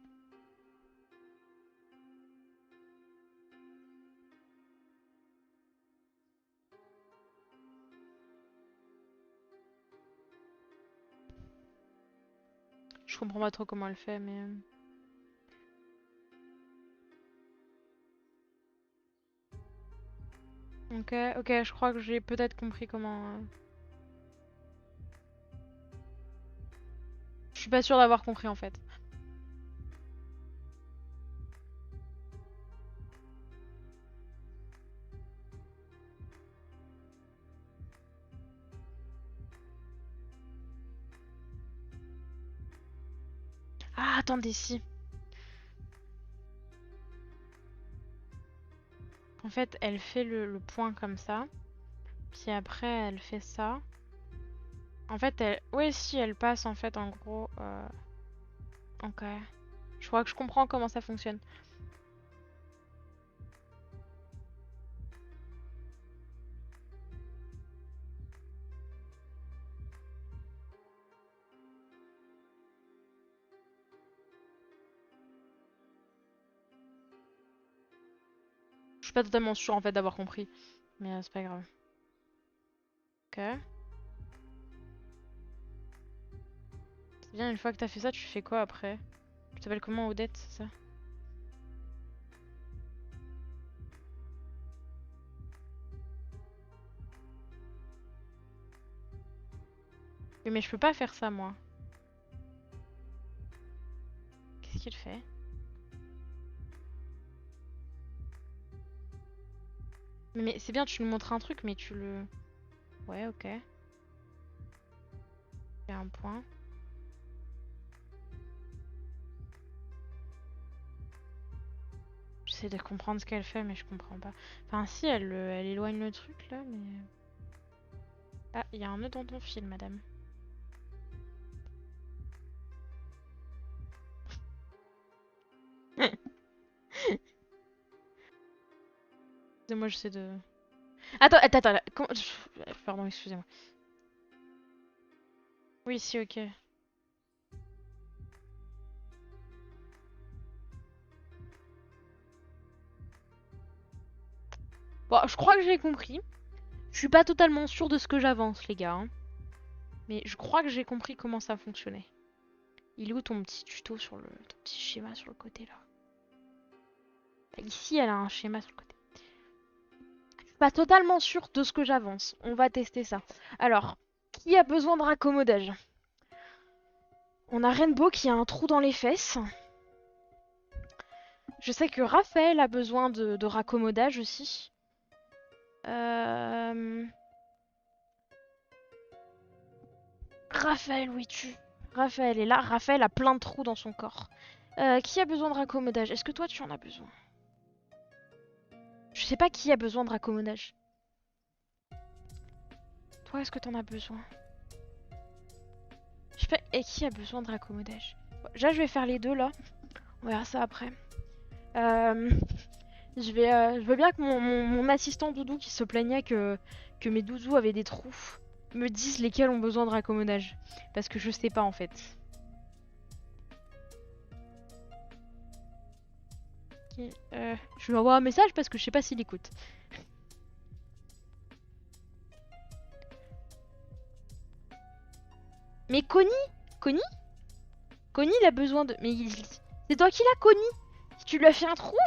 Je comprends pas trop comment elle fait, mais. Ok, ok, je crois que j'ai peut-être compris comment. Je suis pas sûre d'avoir compris en fait. Ah, attendez, si. En fait, elle fait le point comme ça. Puis après, elle fait ça. En fait, elle. Oui, si, elle passe en fait en gros. Ok. Je crois que je comprends comment ça fonctionne. Je suis pas totalement sûre en fait d'avoir compris. Mais c'est pas grave. Ok. C'est bien, une fois que t'as fait ça, tu fais quoi après? Tu t'appelles comment, Odette, c'est ça? Oui, mais je peux pas faire ça moi. Qu'est-ce qu'il fait? Mais c'est bien, tu nous montres un truc, mais tu le. Ouais, ok. Il y a un point. J'essaie de comprendre ce qu'elle fait, mais je comprends pas. Enfin, si, elle éloigne le truc là, mais. Ah, il y a un nœud dans ton fil, madame. Excusez-moi, j'essaie de. Attends. Pardon, excusez-moi. Oui, si, ok. Bon, je crois que j'ai compris. Je suis pas totalement sûre de ce que j'avance, les gars. Hein. Mais je crois que j'ai compris comment ça fonctionnait. Il est où ton petit tuto sur le. Ton petit schéma sur le côté là? Ici, elle a un schéma sur le côté. Je suis pas totalement sûre de ce que j'avance. On va tester ça. Alors, qui a besoin de raccommodage? On a Rainbow qui a un trou dans les fesses. Je sais que Raphaël a besoin de raccommodage aussi. Raphaël, oui, Raphaël est là. Raphaël a plein de trous dans son corps. Qui a besoin de raccommodage? Est-ce que toi, tu en as besoin? Je sais pas qui a besoin de raccommodage. Toi, est-ce que t'en as besoin? Je sais pas. Et qui a besoin de raccommodage? Bon, déjà, je vais faire les deux, là. On verra ça après. Je veux bien que mon assistant doudou qui se plaignait que mes doudous avaient des trous me disent lesquels ont besoin de raccommodage. Parce que je sais pas en fait. Ok, je lui envoie un message parce que je sais pas s'il écoute. Mais Connie Connie Connie il a besoin de. C'est toi qui l'as Connie. Tu lui as fait un trou.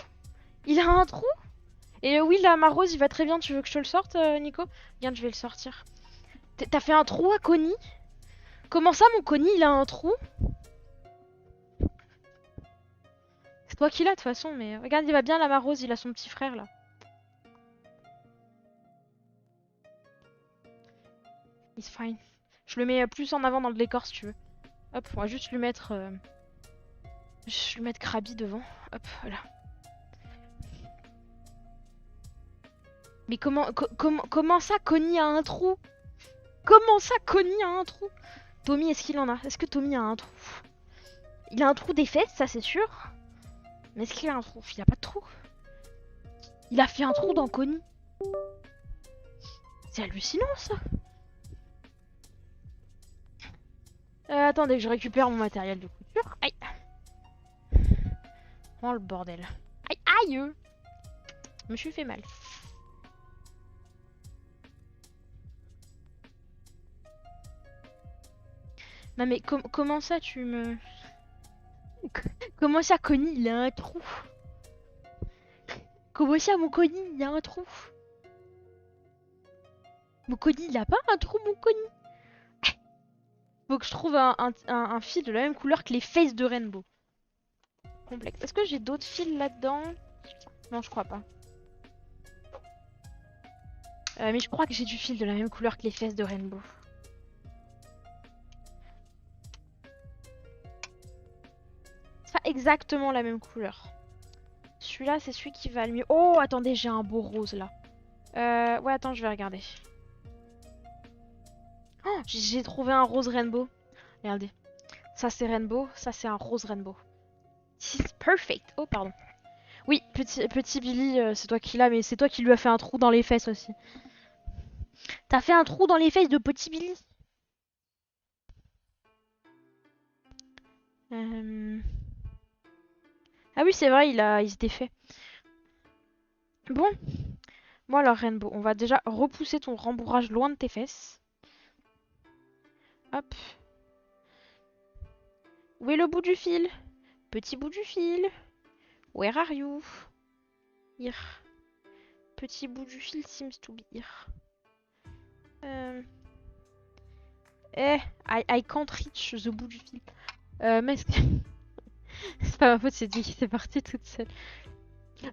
Il a un trou. Et oui là ma rose il va très bien. Tu veux que je te le sorte Nico? Regarde je vais le sortir. T'as fait un trou à Connie? Comment ça mon Connie il a un trou? C'est toi qui l'as de toute façon, mais regarde, il va bien, la Marose, il a son petit frère là. He's fine. Je le mets plus en avant dans le décor si tu veux. Hop, on va juste lui mettre. Je vais lui mettre Krabi devant. Hop, voilà. Mais comment ça, Connie a un trou? Comment ça, Connie a un trou? Tommy, est-ce qu'il en a? Est-ce que Tommy a un trou? Il a un trou des fesses, ça c'est sûr. Mais est-ce qu'il a un trou? Il a pas de trou. Il a fait un trou dans Connie. C'est hallucinant ça. Attendez que je récupère mon matériel de couture. Aïe. Oh le bordel. Aïe, aïe. Je me suis fait mal. Non mais comment ça tu me... Comment ça Connie il a un trou? Comment ça mon Connie il a un trou? Mon Connie il a pas un trou mon Connie? Faut que je trouve un fil de la même couleur que les faces de Rainbow. Complexe. Est-ce que j'ai d'autres fils là-dedans? Non je crois pas. Mais je crois que j'ai du fil de la même couleur que les fesses de Rainbow. C'est pas exactement la même couleur. Celui-là, c'est celui qui va le mieux. Oh, attendez, j'ai un beau rose là. Ouais, attends, je vais regarder. Oh, j'ai trouvé un rose Rainbow. Regardez. Ça, c'est Rainbow. Ça, c'est un rose Rainbow. This is perfect. Oh, pardon. Oui, petit Billy, c'est toi qui l'as, mais c'est toi qui lui as fait un trou dans les fesses aussi. T'as fait un trou dans les fesses de petit Billy. Ah oui, c'est vrai, il s'était fait. Bon. Bon alors, Rainbow, on va déjà repousser ton rembourrage loin de tes fesses. Hop. Où est le bout du fil? Petit bout du fil. Where are you? Here. Petit bout du fil seems to be here. I can't reach the bout du fil. Mais c'est pas ma faute, c'est parti toute seule.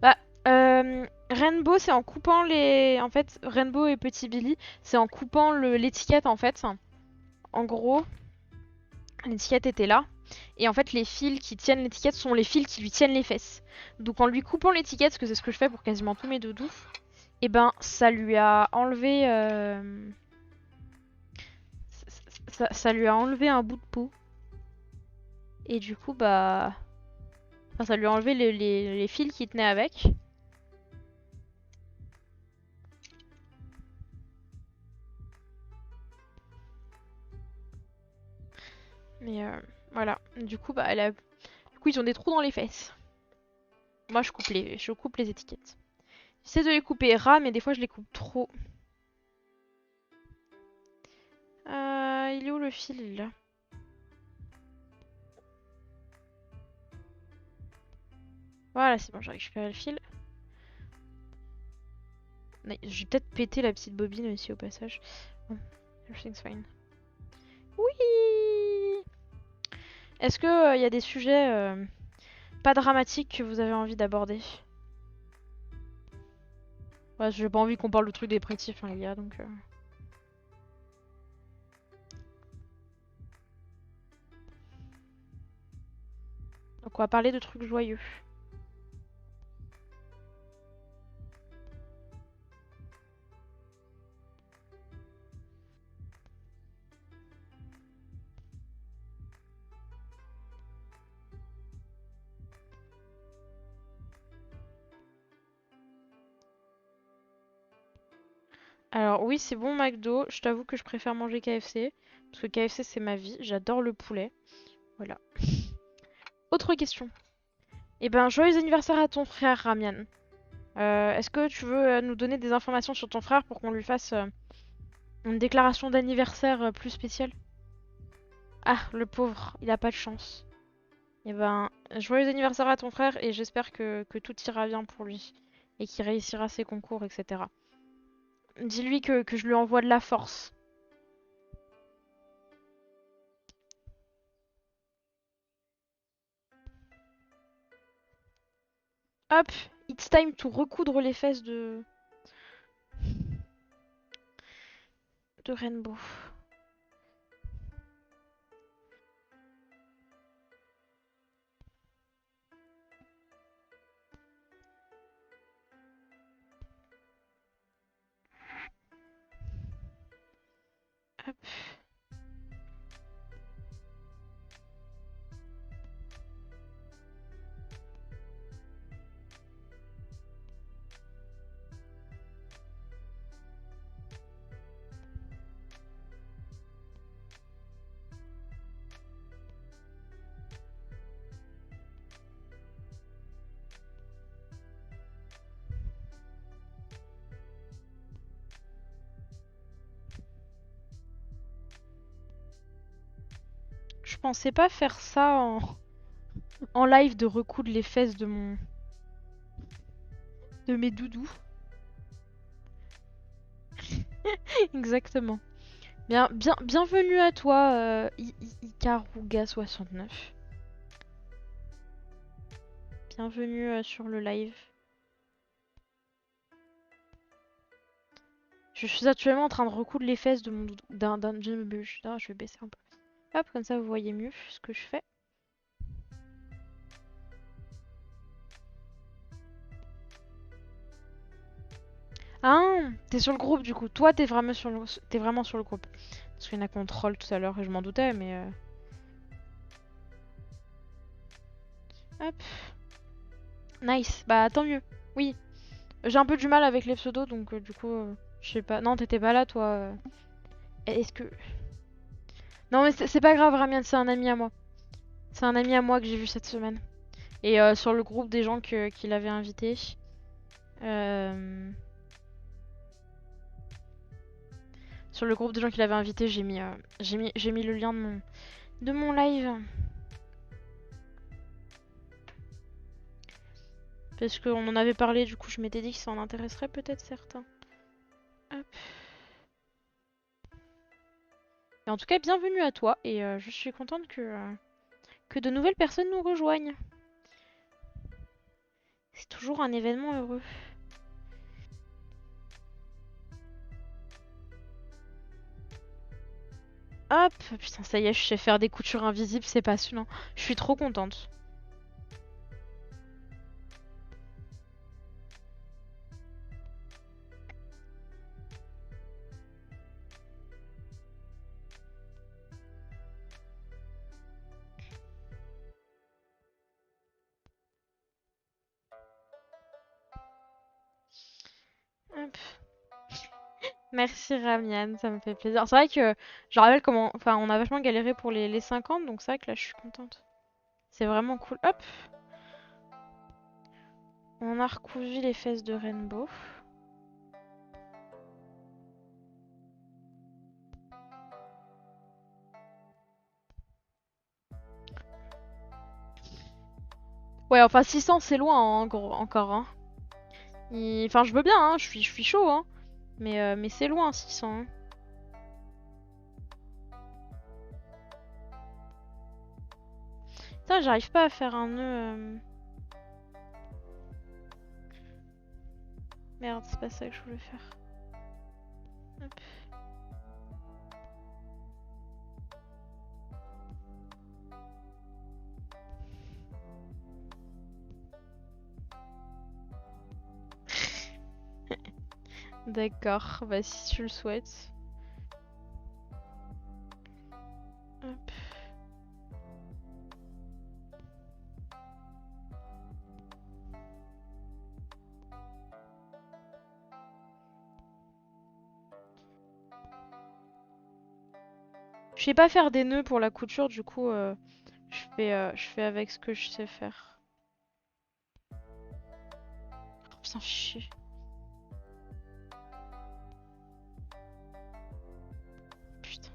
Bah, Rainbow, c'est en coupant les... En fait, Rainbow et Petit Billy, c'est en coupant l'étiquette, en fait. En gros, l'étiquette était là. Et en fait, les fils qui tiennent l'étiquette sont les fils qui lui tiennent les fesses. Donc en lui coupant l'étiquette, parce que c'est ce que je fais pour quasiment tous mes doudous, et ben ça lui a enlevé... ça lui a enlevé un bout de peau. Et du coup, bah... Enfin, ça lui a enlevé les fils qui tenaient avec. Mais voilà. Du coup, bah, du coup, ils ont des trous dans les fesses. Moi, je coupe les étiquettes. J'essaie de les couper ras, mais des fois, je les coupe trop. Il est où le fil, là? Voilà, c'est bon, j'ai récupéré le fil. J'ai peut-être pété la petite bobine aussi au passage. Bon, everything's fine. Oui! Est-ce que y a des sujets pas dramatiques que vous avez envie d'aborder? Ouais, j'ai pas envie qu'on parle de trucs dépressifs, hein, les gars, donc... Donc on va parler de trucs joyeux. Alors oui, c'est bon McDo. Je t'avoue que je préfère manger KFC. Parce que KFC, c'est ma vie. J'adore le poulet. Voilà. Autre question. Eh ben, joyeux anniversaire à ton frère, Ramian. Est-ce que tu veux nous donner des informations sur ton frère pour qu'on lui fasse une déclaration d'anniversaire plus spéciale? Ah, le pauvre, il a pas de chance. Eh ben, joyeux anniversaire à ton frère et j'espère que tout ira bien pour lui. Et qu'il réussira ses concours, etc. Dis-lui que je lui envoie de la force. Hop, it's time to recoudre les fesses de Rainbow. Hop. Je pensais pas faire ça en live de recoudre les fesses de mes doudous. Exactement. Bienvenue à toi, Ikaruga69. Bienvenue sur le live. Je suis actuellement en train de recoudre les fesses de mon doudou. Je vais baisser un peu. Hop, comme ça vous voyez mieux ce que je fais. Ah, t'es sur le groupe du coup. Toi, t'es vraiment sur le groupe. Parce qu'il y en a qu'on troll tout à l'heure et je m'en doutais, mais... Hop. Nice. Bah, tant mieux. Oui. J'ai un peu du mal avec les pseudos, donc du coup... je sais pas. Non, t'étais pas là, toi. Est-ce que... Non, mais c'est pas grave, Ramian, c'est un ami à moi. C'est un ami à moi que j'ai vu cette semaine. Et sur le groupe des gens qui l'avaient invité. Sur le groupe des gens qui l'avaient invité, j'ai mis le lien de mon live. Parce qu'on en avait parlé, du coup je m'étais dit que ça en intéresserait peut-être certains. Hop. Et en tout cas, bienvenue à toi. Et je suis contente que de nouvelles personnes nous rejoignent. C'est toujours un événement heureux. Hop, putain, ça y est, je sais faire des coutures invisibles, c'est passionnant. Je suis trop contente. Hop. Merci Ramian, ça me fait plaisir. C'est vrai que je rappelle comment. Enfin, on a vachement galéré pour les 50, donc c'est vrai que là je suis contente. C'est vraiment cool. Hop! On a recousu les fesses de Rainbow. Ouais, enfin 600 c'est loin en gros, encore. Hein. Enfin, je veux bien, hein, je suis chaud, hein. Mais c'est loin 600. Hein. Putain, j'arrive pas à faire un nœud. Merde, c'est pas ça que je voulais faire. Hop. D'accord, bah si tu le souhaites. Hop. Je sais pas faire des nœuds pour la couture, du coup je fais avec ce que je sais faire. Oh, putain, chier. Putain.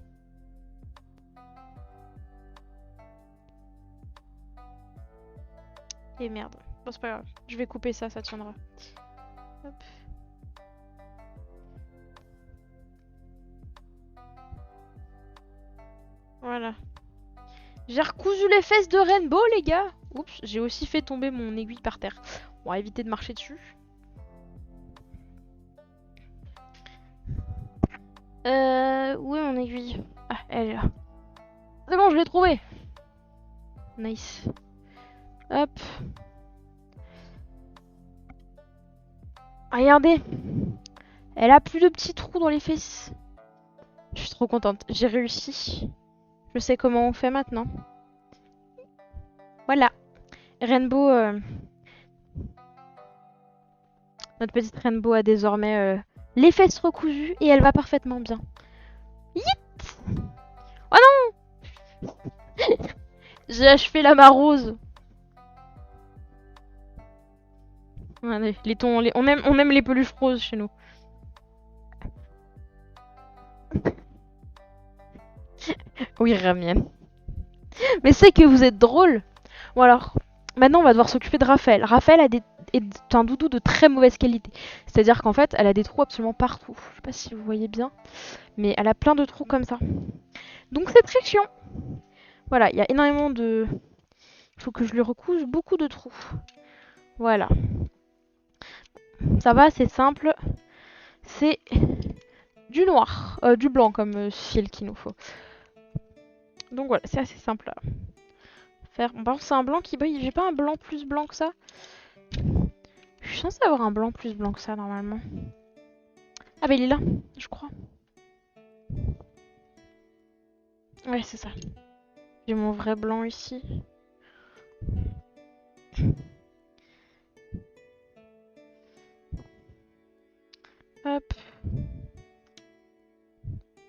Et merde. Bon, c'est pas grave. Je vais couper ça, ça tiendra. Hop. Voilà. J'ai recousu les fesses de Rainbow, les gars. Oups, j'ai aussi fait tomber mon aiguille par terre. On va éviter de marcher dessus. Où est mon aiguille? Ah, elle est là. C'est bon, je l'ai trouvée. Nice. Hop. Regardez. Elle a plus de petits trous dans les fesses. Je suis trop contente. J'ai réussi. Je sais comment on fait maintenant. Voilà. Rainbow. Notre petite Rainbow a désormais les fesses recousues et elle va parfaitement bien. Yeet! Oh non! J'ai achevé la marose. Allez, les tons, on aime les peluches roses chez nous. Oui, Ramienne. Mais c'est que vous êtes drôle. Bon alors, maintenant on va devoir s'occuper de Raphaël. Raphaël est un doudou de très mauvaise qualité. C'est-à-dire qu'en fait, elle a des trous absolument partout. Je sais pas si vous voyez bien, mais elle a plein de trous comme ça. Donc c'est très chiant. Voilà, il y a énormément de... Il faut que je lui recouse beaucoup de trous. Voilà. Ça va, c'est simple. C'est du noir, du blanc comme fil qu'il nous faut. Donc voilà, c'est assez simple à faire. Bon, c'est un blanc qui brille. J'ai pas un blanc plus blanc que ça. Je suis censée avoir un blanc plus blanc que ça normalement. Ah bah il est là, je crois. Ouais, c'est ça. J'ai mon vrai blanc ici. Hop.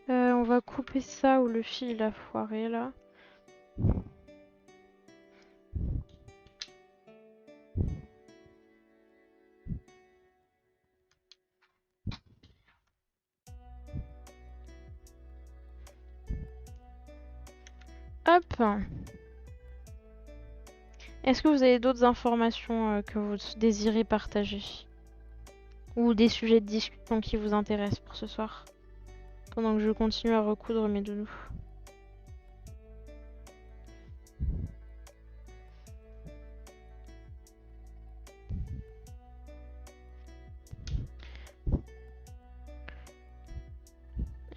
On va couper ça où le fil il a foiré là. Hop. Est-ce que vous avez d'autres informations que vous désirez partager? Ou des sujets de discussion qui vous intéressent pour ce soir? Pendant que je continue à recoudre mes doudous.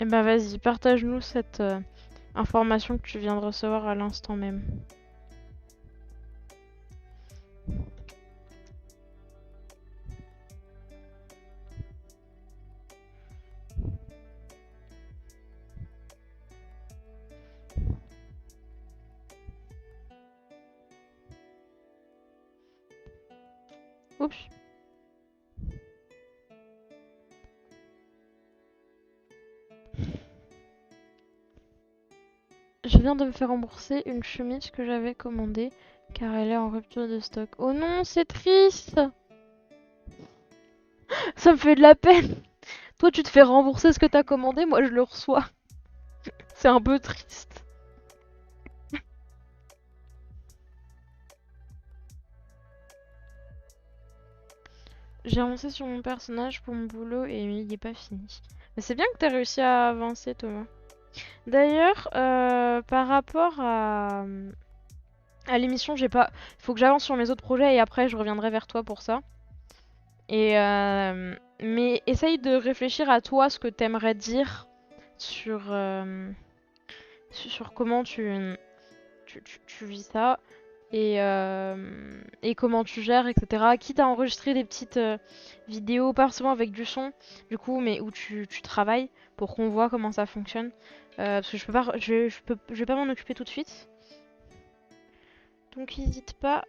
Eh ben vas-y, partage-nous cette information que tu viens de recevoir à l'instant même. Oups. Je viens de me faire rembourser une chemise que j'avais commandée car elle est en rupture de stock. Oh non, c'est triste! Ça me fait de la peine! Toi, tu te fais rembourser ce que t'as commandé, moi je le reçois. C'est un peu triste. J'ai avancé sur mon personnage pour mon boulot et il n'est pas fini. Mais c'est bien que t'aies réussi à avancer, Thomas. D'ailleurs, par rapport à l'émission, j'ai pas. Il faut que j'avance sur mes autres projets et après je reviendrai vers toi pour ça. Et mais essaye de réfléchir à toi ce que t'aimerais dire sur sur comment tu vis ça et comment tu gères, etc. Quitte à enregistrer des petites vidéos, pas forcément avec du son, du coup, mais où tu travailles pour qu'on voit comment ça fonctionne. Parce que je peux pas, je vais pas m'en occuper tout de suite. Donc n'hésite pas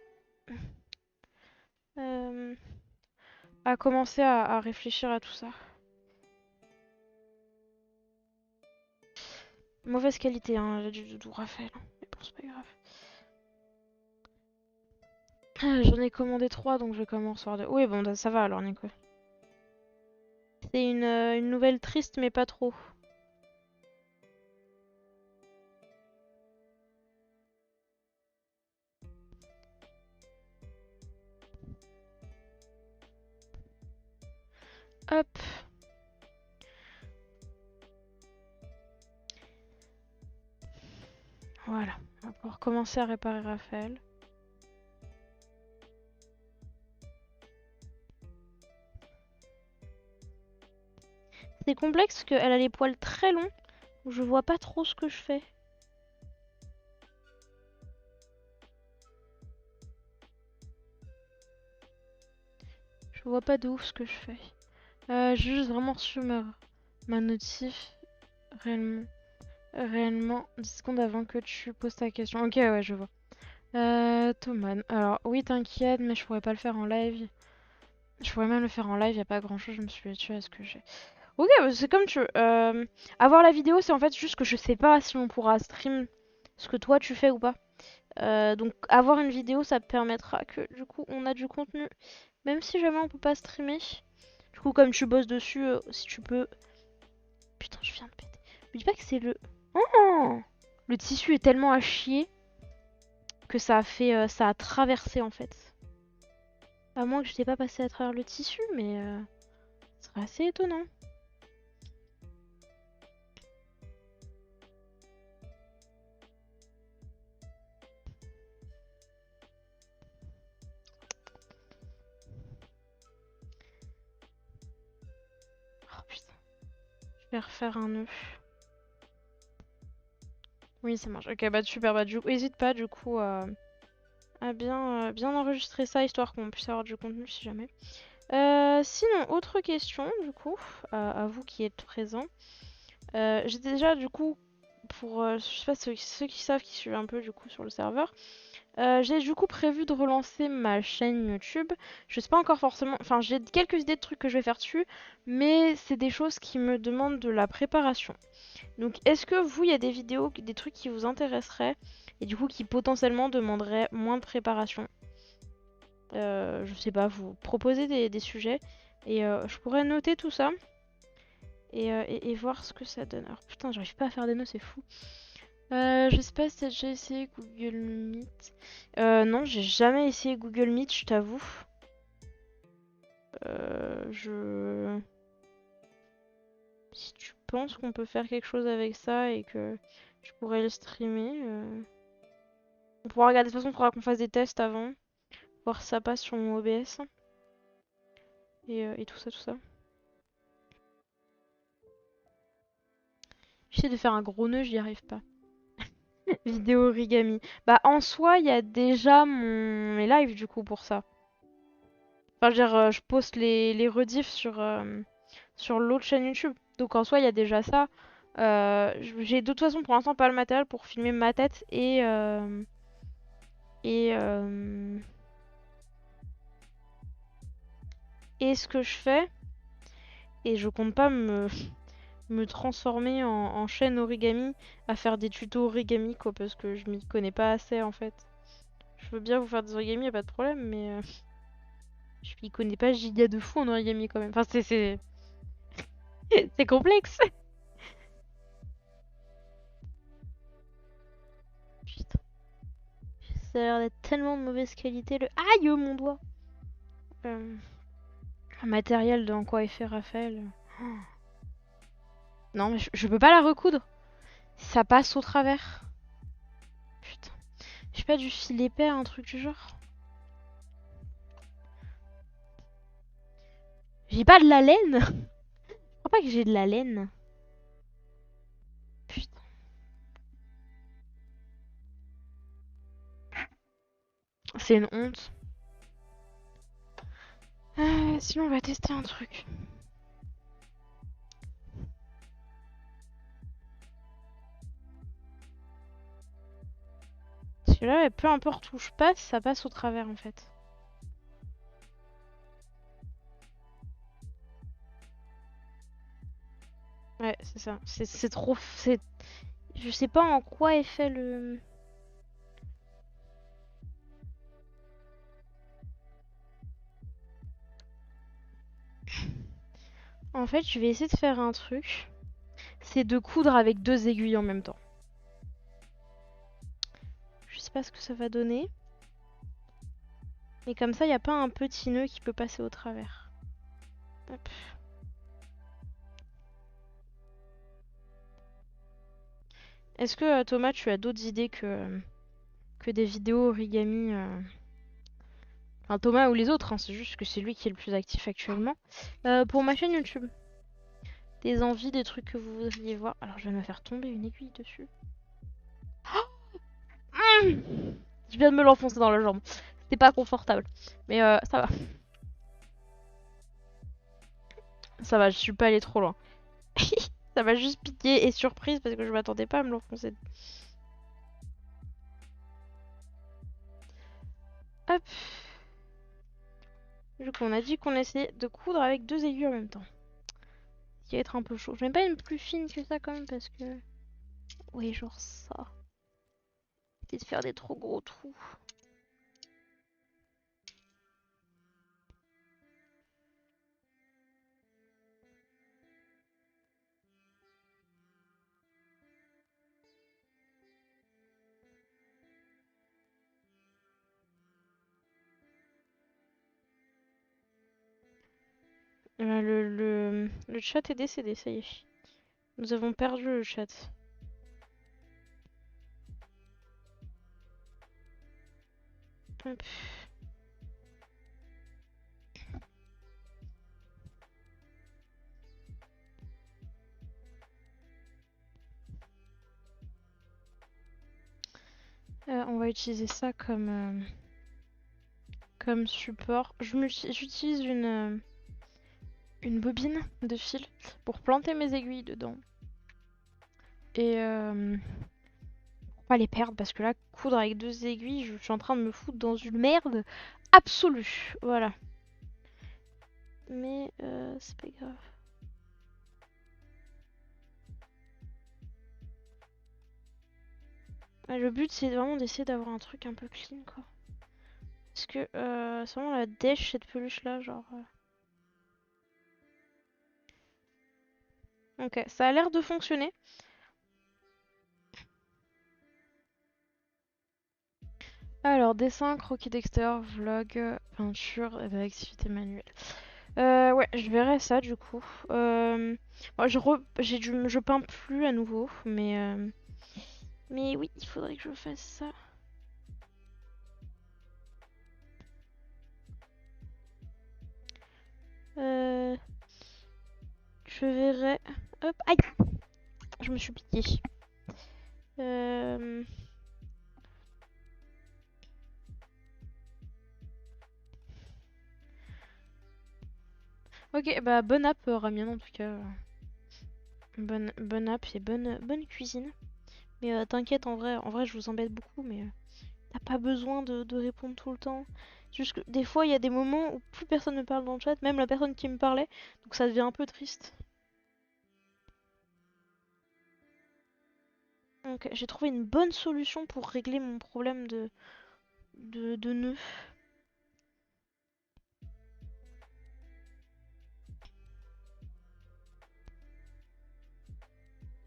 euh, à commencer à réfléchir à tout ça. Mauvaise qualité, hein, du doudou Raphaël. Mais bon, c'est pas grave. J'en ai commandé 3, donc je vais commencer par 2. Oui, bon, ça va alors, Nico. C'est une nouvelle triste, mais pas trop. Hop. Voilà. On va pouvoir commencer à réparer Raphaël. C'est complexe parce qu'elle a les poils très longs. Je vois pas trop ce que je fais. Je vois pas de ouf ce que je fais. J'ai juste vraiment reçu ma notif réellement 10 secondes avant que tu poses ta question. Ok, ouais, je vois. Thomas. Alors, oui, t'inquiète, mais je pourrais pas le faire en live. Je pourrais même le faire en live, y a pas grand chose, je me suis habituée à ce que j'ai. Ok, bah, c'est comme tu veux. Avoir la vidéo, c'est en fait juste que je sais pas si on pourra stream ce que toi tu fais ou pas. Donc avoir une vidéo, ça permettra que du coup on a du contenu, même si jamais on peut pas streamer. Du coup, comme tu bosses dessus, si tu peux. Putain, je viens de péter. Me dis pas que c'est le. Oh, le tissu est tellement à chier que ça a fait, ça a traversé en fait. À moins que je t'ai pas passé à travers le tissu, mais ce serait assez étonnant. Oh putain, je vais refaire un nœud. Oui, ça marche. Ok, bah super. Bah du coup, hésite pas du coup à bien enregistrer ça histoire qu'on puisse avoir du contenu si jamais. Sinon, autre question du coup, à vous qui êtes présents. J'ai déjà du coup, pour je sais pas ceux qui savent, qui suivent un peu du coup sur le serveur, j'ai du coup prévu de relancer ma chaîne YouTube. Je sais pas encore forcément, enfin j'ai quelques idées de trucs que je vais faire dessus, mais c'est des choses qui me demandent de la préparation. Donc est-ce que vous, il y a des vidéos, des trucs qui vous intéresseraient et du coup qui potentiellement demanderaient moins de préparation? Je sais pas, vous proposez des sujets et je pourrais noter tout ça et voir ce que ça donne. Alors putain, j'arrive pas à faire des nœuds, c'est fou. Je sais pas si t'as déjà essayé Google Meet. Non, j'ai jamais essayé Google Meet, je t'avoue. Je... Si tu penses qu'on peut faire quelque chose avec ça et que je pourrais le streamer, on pourra regarder. De toute façon, il faudra qu'on fasse des tests avant, voir si ça passe sur mon OBS et tout ça, tout ça. J'essaie de faire un gros nœud, j'y arrive pas. Vidéo origami. Bah en soi, il y a déjà mes lives du coup pour ça. Enfin, je veux dire, je poste les rediffs sur l'autre chaîne YouTube. Donc en soi, il y a déjà ça. J'ai de toute façon pour l'instant pas le matériel pour filmer ma tête et, euh, et ce que je fais. Et je compte pas me transformer en chaîne origami à faire des tutos origami quoi parce que je m'y connais pas assez en fait. Je veux bien vous faire des origami, y a pas de problème, mais je m'y connais pas giga de fou en origami quand même. Enfin, c'est complexe. Putain, ça a l'air d'être tellement de mauvaise qualité. Aïe, mon doigt. Euh, un matériel de En quoi est fait Raphaël. Oh. Non, mais je peux pas la recoudre. Ça passe au travers. Putain. J'ai pas du fil épais, un truc du genre. J'ai pas de la laine. Je crois pas que j'ai de la laine. Putain. C'est une honte. Sinon, on va tester un truc. Parce que là, peu importe où je passe, ça passe au travers en fait. Ouais, c'est ça. C'est trop. Je sais pas en quoi est fait le. En fait, je vais essayer de faire un truc. C'est de coudre avec deux aiguilles en même temps. Je sais pas ce que ça va donner. Mais comme ça, il n'y a pas un petit nœud qui peut passer au travers. Hop. Est-ce que Thomas, tu as d'autres idées que des vidéos origami Enfin, Thomas ou les autres, hein, c'est juste que c'est lui qui est le plus actif actuellement. Pour ma chaîne YouTube. des envies, des trucs que vous voudriez voir. Alors je vais me faire tomber une aiguille dessus. Je viens de me l'enfoncer dans la jambe. C'était pas confortable. Mais ça va. Ça va, je suis pas allée trop loin. Ça m'a juste piqué et surprise parce que je m'attendais pas à me l'enfoncer. Hop. Du coup, on a dit qu'on essayait de coudre avec 2 aiguilles en même temps. Ce qui va être un peu chaud. Je mets pas une plus fine que ça quand même parce que... Oui, genre ça. Éviter de faire des trop gros trous. Le chat est décédé, ça y est. Nous avons perdu le chat. Hop. On va utiliser ça comme support. J'utilise une bobine de fil pour planter mes aiguilles dedans. Et pour pas les perdre parce que là, coudre avec 2 aiguilles, je suis en train de me foutre dans une merde absolue. Voilà. Mais c'est pas grave. Le but c'est vraiment d'essayer d'avoir un truc un peu clean quoi. Parce que c'est vraiment la dèche cette peluche là, genre. Ok, ça a l'air de fonctionner. Alors, dessin, croquis d'extérieur, vlog, peinture et activité manuelle. Ouais, je verrai ça du coup. Bon, je peins plus à nouveau, mais oui, il faudrait que je fasse ça. Euh, je verrai. Hop, aïe, je me suis piqué. Euh, Ok, bah bonne app Ramian en tout cas. Bonne app et bonne cuisine. Mais t'inquiète, en vrai, je vous embête beaucoup, mais t'as pas besoin de répondre tout le temps. C'est juste que des fois, il y a des moments où plus personne ne parle dans le chat, même la personne qui me parlait, donc ça devient un peu triste. Donc j'ai trouvé une bonne solution pour régler mon problème de nœuds.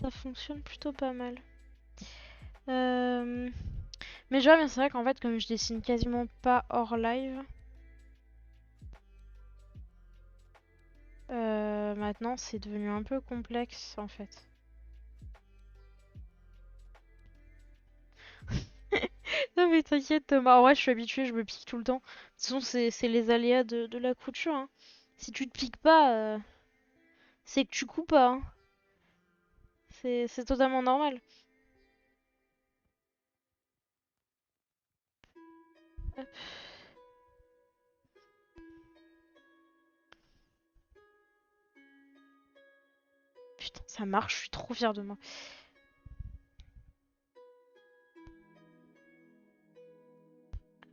Ça fonctionne plutôt pas mal. Euh... Mais je vois bien, c'est vrai qu'en fait, comme je dessine quasiment pas hors live, maintenant c'est devenu un peu complexe en fait. Non mais t'inquiète Thomas, en vrai je suis habituée, je me pique tout le temps. De toute façon c'est les aléas de la couture. Hein. Si tu te piques pas, c'est que tu coupes pas. Hein. C'est totalement normal. Hop. Putain, ça marche, je suis trop fière de moi.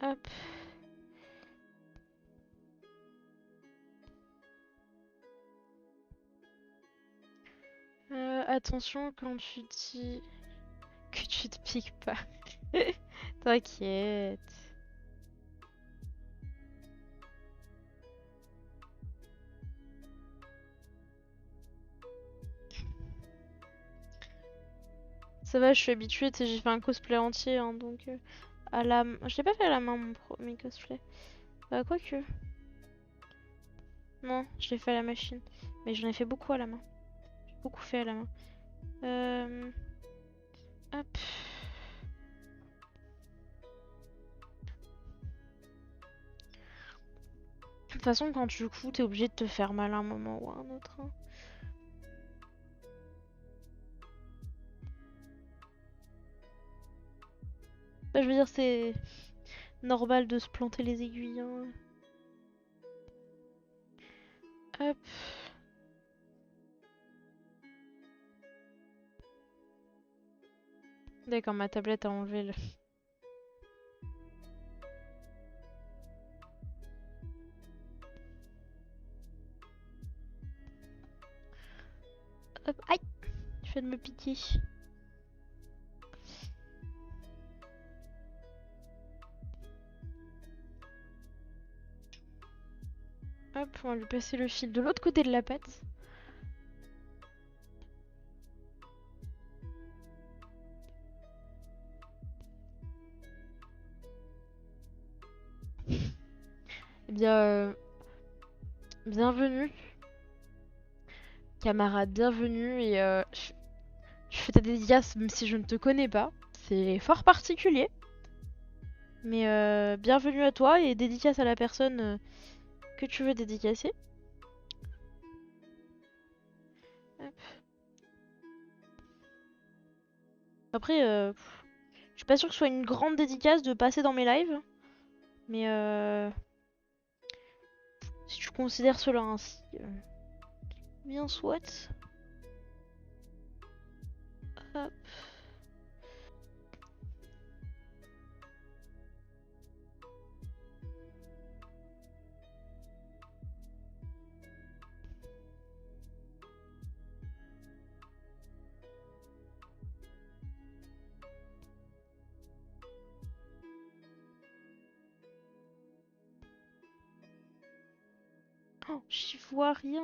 Hop. Attention quand tu dis que tu te piques pas. T'inquiète. Ça va, je suis habituée, tu sais, j'ai fait un cosplay entier, hein, donc à la... Je l'ai pas fait à la main, mes cosplays. Quoique. Non, je l'ai fait à la machine. Mais j'en ai fait beaucoup à la main. J'ai beaucoup fait à la main. Hop. De toute façon, quand tu couds, t'es obligé de te faire mal à un moment ou à un autre. Hein. Bah, je veux dire, c'est normal de se planter les aiguilles, hein. Hop. D'accord, ma tablette a enlevé le... Hop, aïe! Je viens de me piquer. Hop, on va lui passer le fil de l'autre côté de la patte. Eh bien, bienvenue, camarade, bienvenue. Et je fais ta dédicace même si je ne te connais pas. C'est fort particulier. Mais bienvenue à toi et dédicace à la personne que tu veux dédicacer. Hop. Après, je suis pas sûre que ce soit une grande dédicace de passer dans mes lives. Mais si tu considères cela ainsi, bien soit. Hop. Oh, j'y vois rien.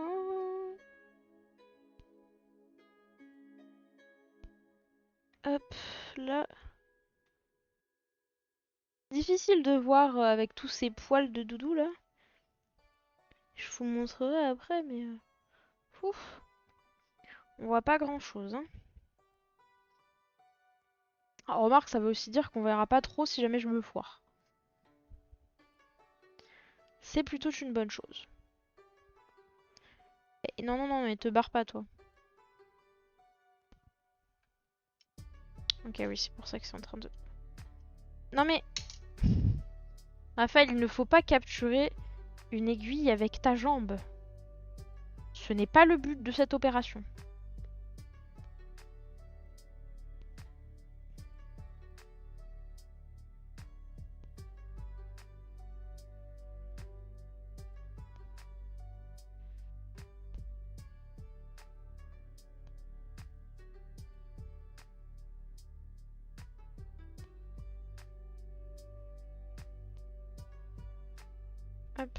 Hop, là. Difficile de voir avec tous ces poils de doudou là. Je vous montrerai après, mais ouf, on voit pas grand chose, hein. Alors, remarque, ça veut aussi dire qu'on verra pas trop si jamais je me foire. C'est plutôt une bonne chose. Et non, non, non, mais te barre pas toi. Ok, oui, c'est pour ça que c'est en train de... Non mais... Raphaël, il ne faut pas capturer une aiguille avec ta jambe. Ce n'est pas le but de cette opération. Hop.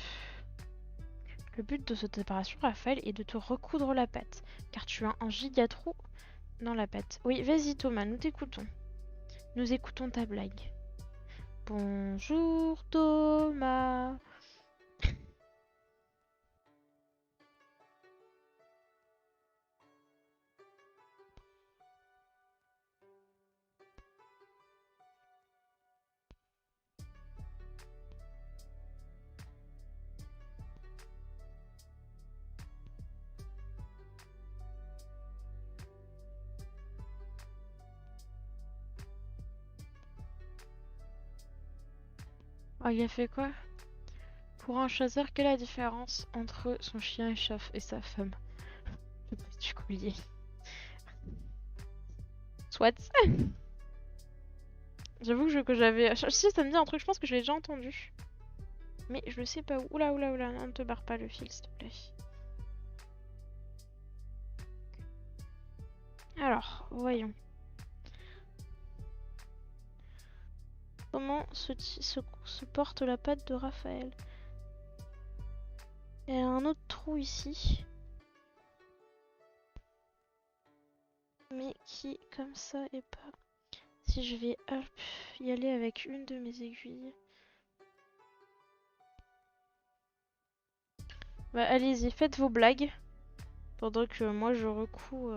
Le but de cette opération, Raphaël, est de te recoudre la patte, car tu as un giga trou dans la patte. Oui, vas-y Thomas, nous t'écoutons. Nous écoutons ta blague. Bonjour Thomas. Oh, il a fait quoi? Pour un chasseur, quelle est la différence entre son chien et sa femme? Le petit collier. Soit. J'avoue que j'avais... Si, ça me dit un truc, je pense que je l'ai déjà entendu. Mais je le sais pas où. Oula, oula, oula, non, ne te barre pas le fil, s'il te plaît. Alors, voyons. Comment se porte la patte de Raphaël? Il y a un autre trou ici. Mais qui, comme ça, est pas... Si je vais hop, y aller avec une de mes aiguilles... Bah allez-y, faites vos blagues. Pendant que moi je recouds...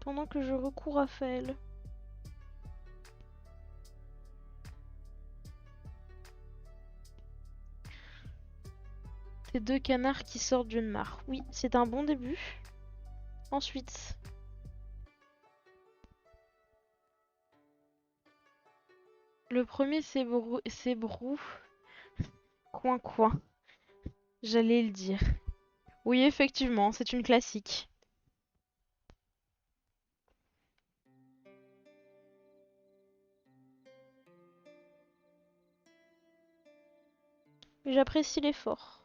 Pendant que je recouds Raphaël. Ces deux canards qui sortent d'une mare. Oui, c'est un bon début. Ensuite, le premier c'est Brou, coin coin. J'allais le dire. Oui, effectivement, c'est une classique. J'apprécie l'effort.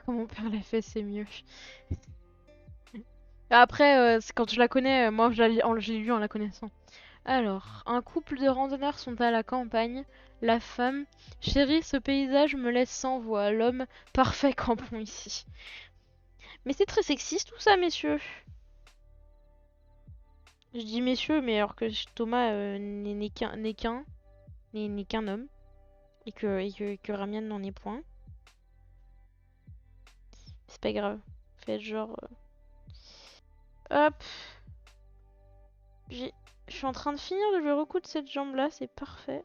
Quand mon père l'a fait, c'est mieux. Après, quand je la connais, moi je l'ai lu en la connaissant. Alors, un couple de randonneurs sont à la campagne. La femme, chérie, ce paysage me laisse sans voix. L'homme, parfait campons ici. Mais c'est très sexiste tout ça, messieurs. Je dis messieurs, mais alors que Thomas n'est qu'un homme. Et que Ramian n'en est point. C'est pas grave. Faites genre. Hop. Je suis en train de finir, je vais recoudre cette jambe là, c'est parfait.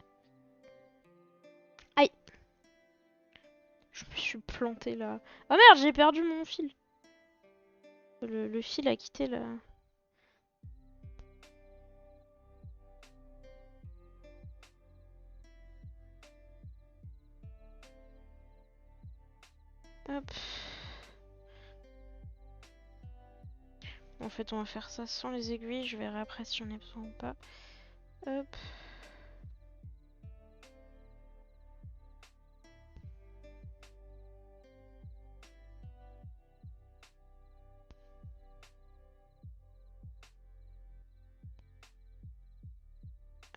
Aïe. Je me suis plantée là. Oh merde, j'ai perdu mon fil. Le fil a quitté là. Hop. En fait, on va faire ça sans les aiguilles. Je verrai après si j'en ai besoin ou pas. Hop.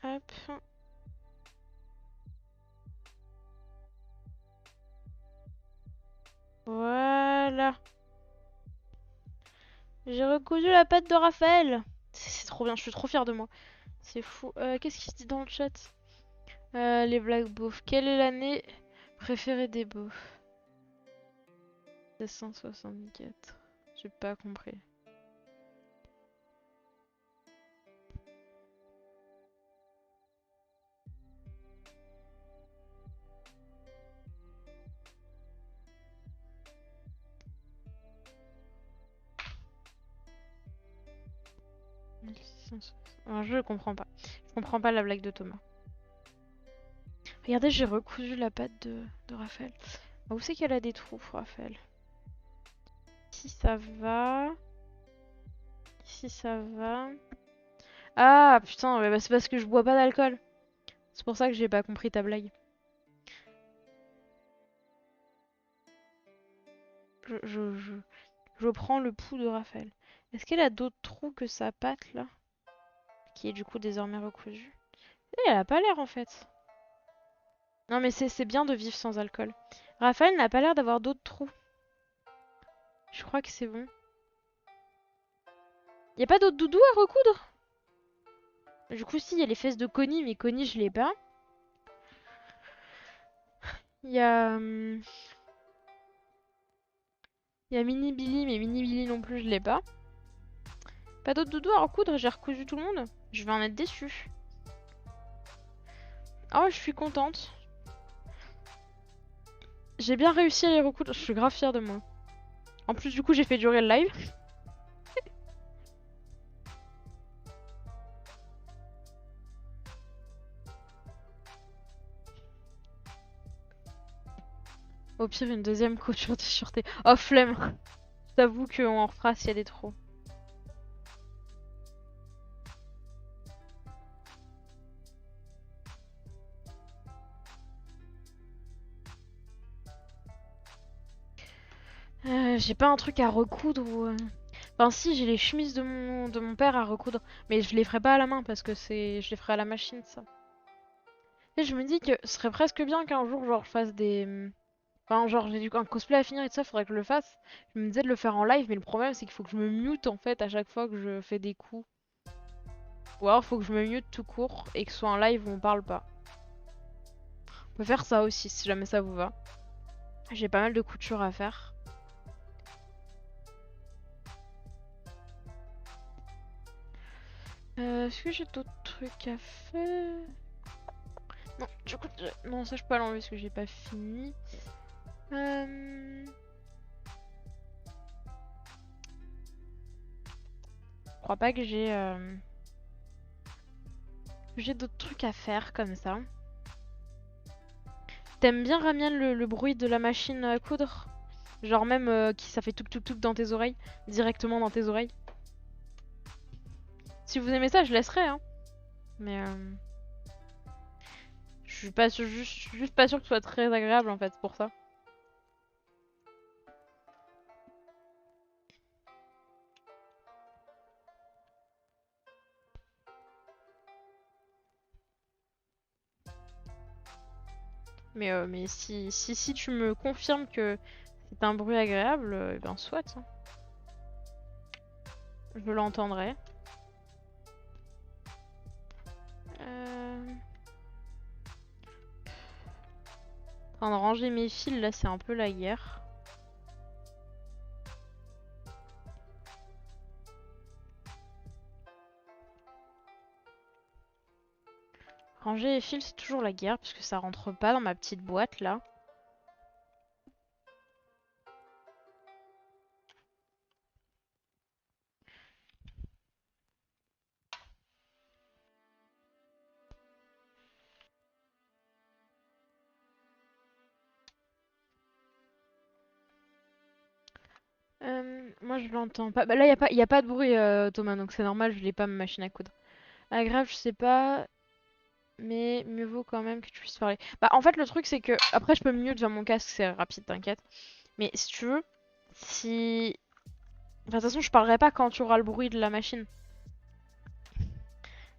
Hop. Voilà. J'ai recousu la patte de Raphaël. C'est trop bien, je suis trop fière de moi. C'est fou. Qu'est-ce qu'il se dit dans le chat? Les blagues beaufs. Quelle est l'année préférée des beaufs? 1664. J'ai pas compris. Alors, je comprends pas. Je comprends pas la blague de Thomas. Regardez, j'ai recousu la patte de Raphaël. Où c'est qu'elle a des trous, Raphaël? Ici, ça va. Ici, ça va. Ah, putain, ouais, bah, c'est parce que je bois pas d'alcool. C'est pour ça que j'ai pas compris ta blague. Je prends le pouls de Raphaël. Est-ce qu'elle a d'autres trous que sa patte, là? Qui est du coup désormais recousue. Et elle a pas l'air, en fait. Non, mais c'est bien de vivre sans alcool. Raphaël n'a pas l'air d'avoir d'autres trous. Je crois que c'est bon. Y a pas d'autres doudous à recoudre? Du coup, si, il y a les fesses de Connie, mais Connie, je l'ai pas. Il y a... Il y a Mini Billy, mais Mini Billy non plus, je l'ai pas. Pas d'autres doudous à recoudre, j'ai recousu tout le monde. Je vais en être déçue. Oh, je suis contente. J'ai bien réussi à les recoudre, je suis grave fière de moi. En plus, du coup, j'ai fait durer le live. Au pire, une deuxième couture de sûreté. Oh, flemme. Je t'avoue qu'on en refera s'il y a des trous. J'ai pas un truc à recoudre ou... Enfin si, j'ai les chemises de mon père à recoudre. Mais je les ferai pas à la main parce que c'est... Je les ferai à la machine, ça. Et je me dis que ce serait presque bien qu'un jour, genre, je fasse des... Enfin, genre, j'ai un cosplay à finir et tout ça, faudrait que je le fasse. Je me disais de le faire en live, mais le problème, c'est qu'il faut que je me mute en fait à chaque fois que je fais des coups. Ou alors, faut que je me mute tout court et que ce soit un live où on parle pas. On peut faire ça aussi, si jamais ça vous va. J'ai pas mal de couture à faire. Est-ce que j'ai d'autres trucs à faire? Non, du coup, non, ça je peux l'enlever parce que j'ai pas fini. Je crois pas que j'ai d'autres trucs à faire comme ça. T'aimes bien, Ramian, le bruit de la machine à coudre? Genre même qui ça fait touk touk touk dans tes oreilles, directement dans tes oreilles. Si vous aimez ça, je laisserai, hein. Mais je suis pas juste pas sûre que ce soit très agréable en fait, c'est pour ça. Mais si tu me confirmes que c'est un bruit agréable, eh ben soit, hein. Je l'entendrai. En train de ranger mes fils, là, c'est un peu la guerre. Ranger les fils, c'est toujours la guerre, parce que ça rentre pas dans ma petite boîte, là. Moi, je l'entends pas. Bah là, y a pas de bruit, Thomas, donc c'est normal, je l'ai pas, ma machine à coudre. Agréable, je sais pas, mais mieux vaut quand même que tu puisses parler. Bah, en fait, le truc, c'est que... Après, je peux me mute vers mon casque, c'est rapide, t'inquiète. Mais si tu veux, si... Enfin, de toute façon, je parlerai pas quand tu auras le bruit de la machine.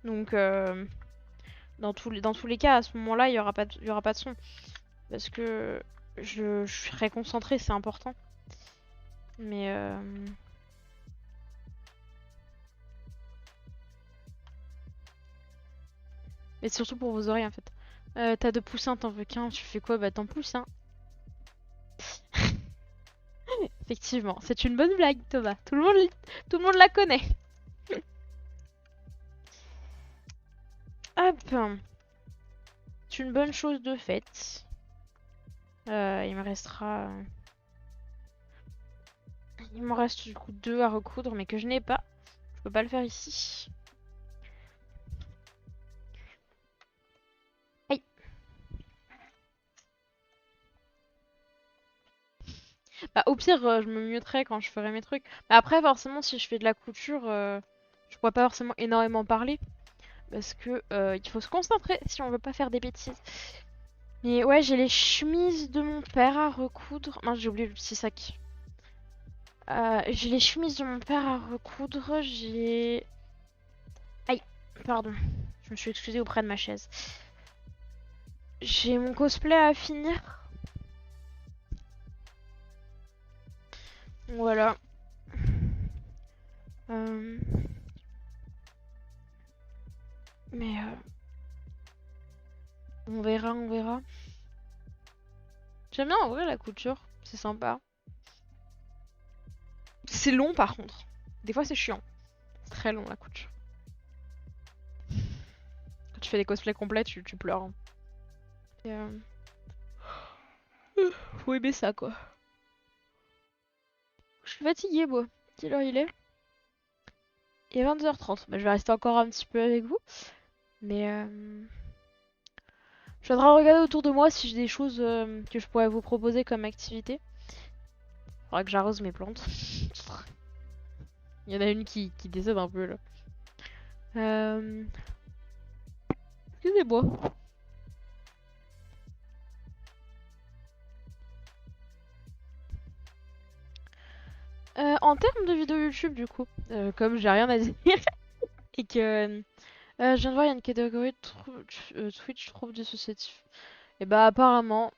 Donc, dans tous les cas, à ce moment-là, y aura pas de son. Parce que je serai concentrée, c'est important. Mais mais c'est surtout pour vos oreilles en fait. T'as deux poussins, t'en veux qu'un, tu fais quoi? Bah t'en pousses un. Effectivement, c'est une bonne blague, Thomas. Tout le monde la connaît. Hop. C'est une bonne chose de faite. Il me restera... Il me reste du coup deux à recoudre, mais que je n'ai pas. Je peux pas le faire ici. Aïe. Bah, au pire, je me muterai quand je ferai mes trucs. Mais après, forcément, si je fais de la couture, je pourrais pas forcément énormément parler. Parce que il faut se concentrer si on veut pas faire des bêtises. Mais ouais, j'ai les chemises de mon père à recoudre. Non, j'ai oublié le petit sac. J'ai les chemises de mon père à recoudre. J'ai... Aïe, pardon. Je me suis excusée auprès de ma chaise. J'ai mon cosplay à finir. Voilà. Euh... Mais on verra, on verra. J'aime bien en vrai la couture. C'est sympa. C'est long par contre. Des fois c'est chiant. C'est très long la couture. Quand tu fais des cosplays complets, tu pleures, hein. Et, faut aimer ça quoi. Je suis fatiguée, moi. Quelle heure il est? Il est 22h30. Bah, je vais rester encore un petit peu avec vous. Mais je voudrais regarder autour de moi si j'ai des choses que je pourrais vous proposer comme activité. Faudra que j'arrose mes plantes. Il y en a une qui décède un peu là. Excusez-moi. En termes de vidéos YouTube, du coup, comme j'ai rien à dire et que je viens de voir, il y a une catégorie Twitch trouble dissociatif. Et bah apparemment,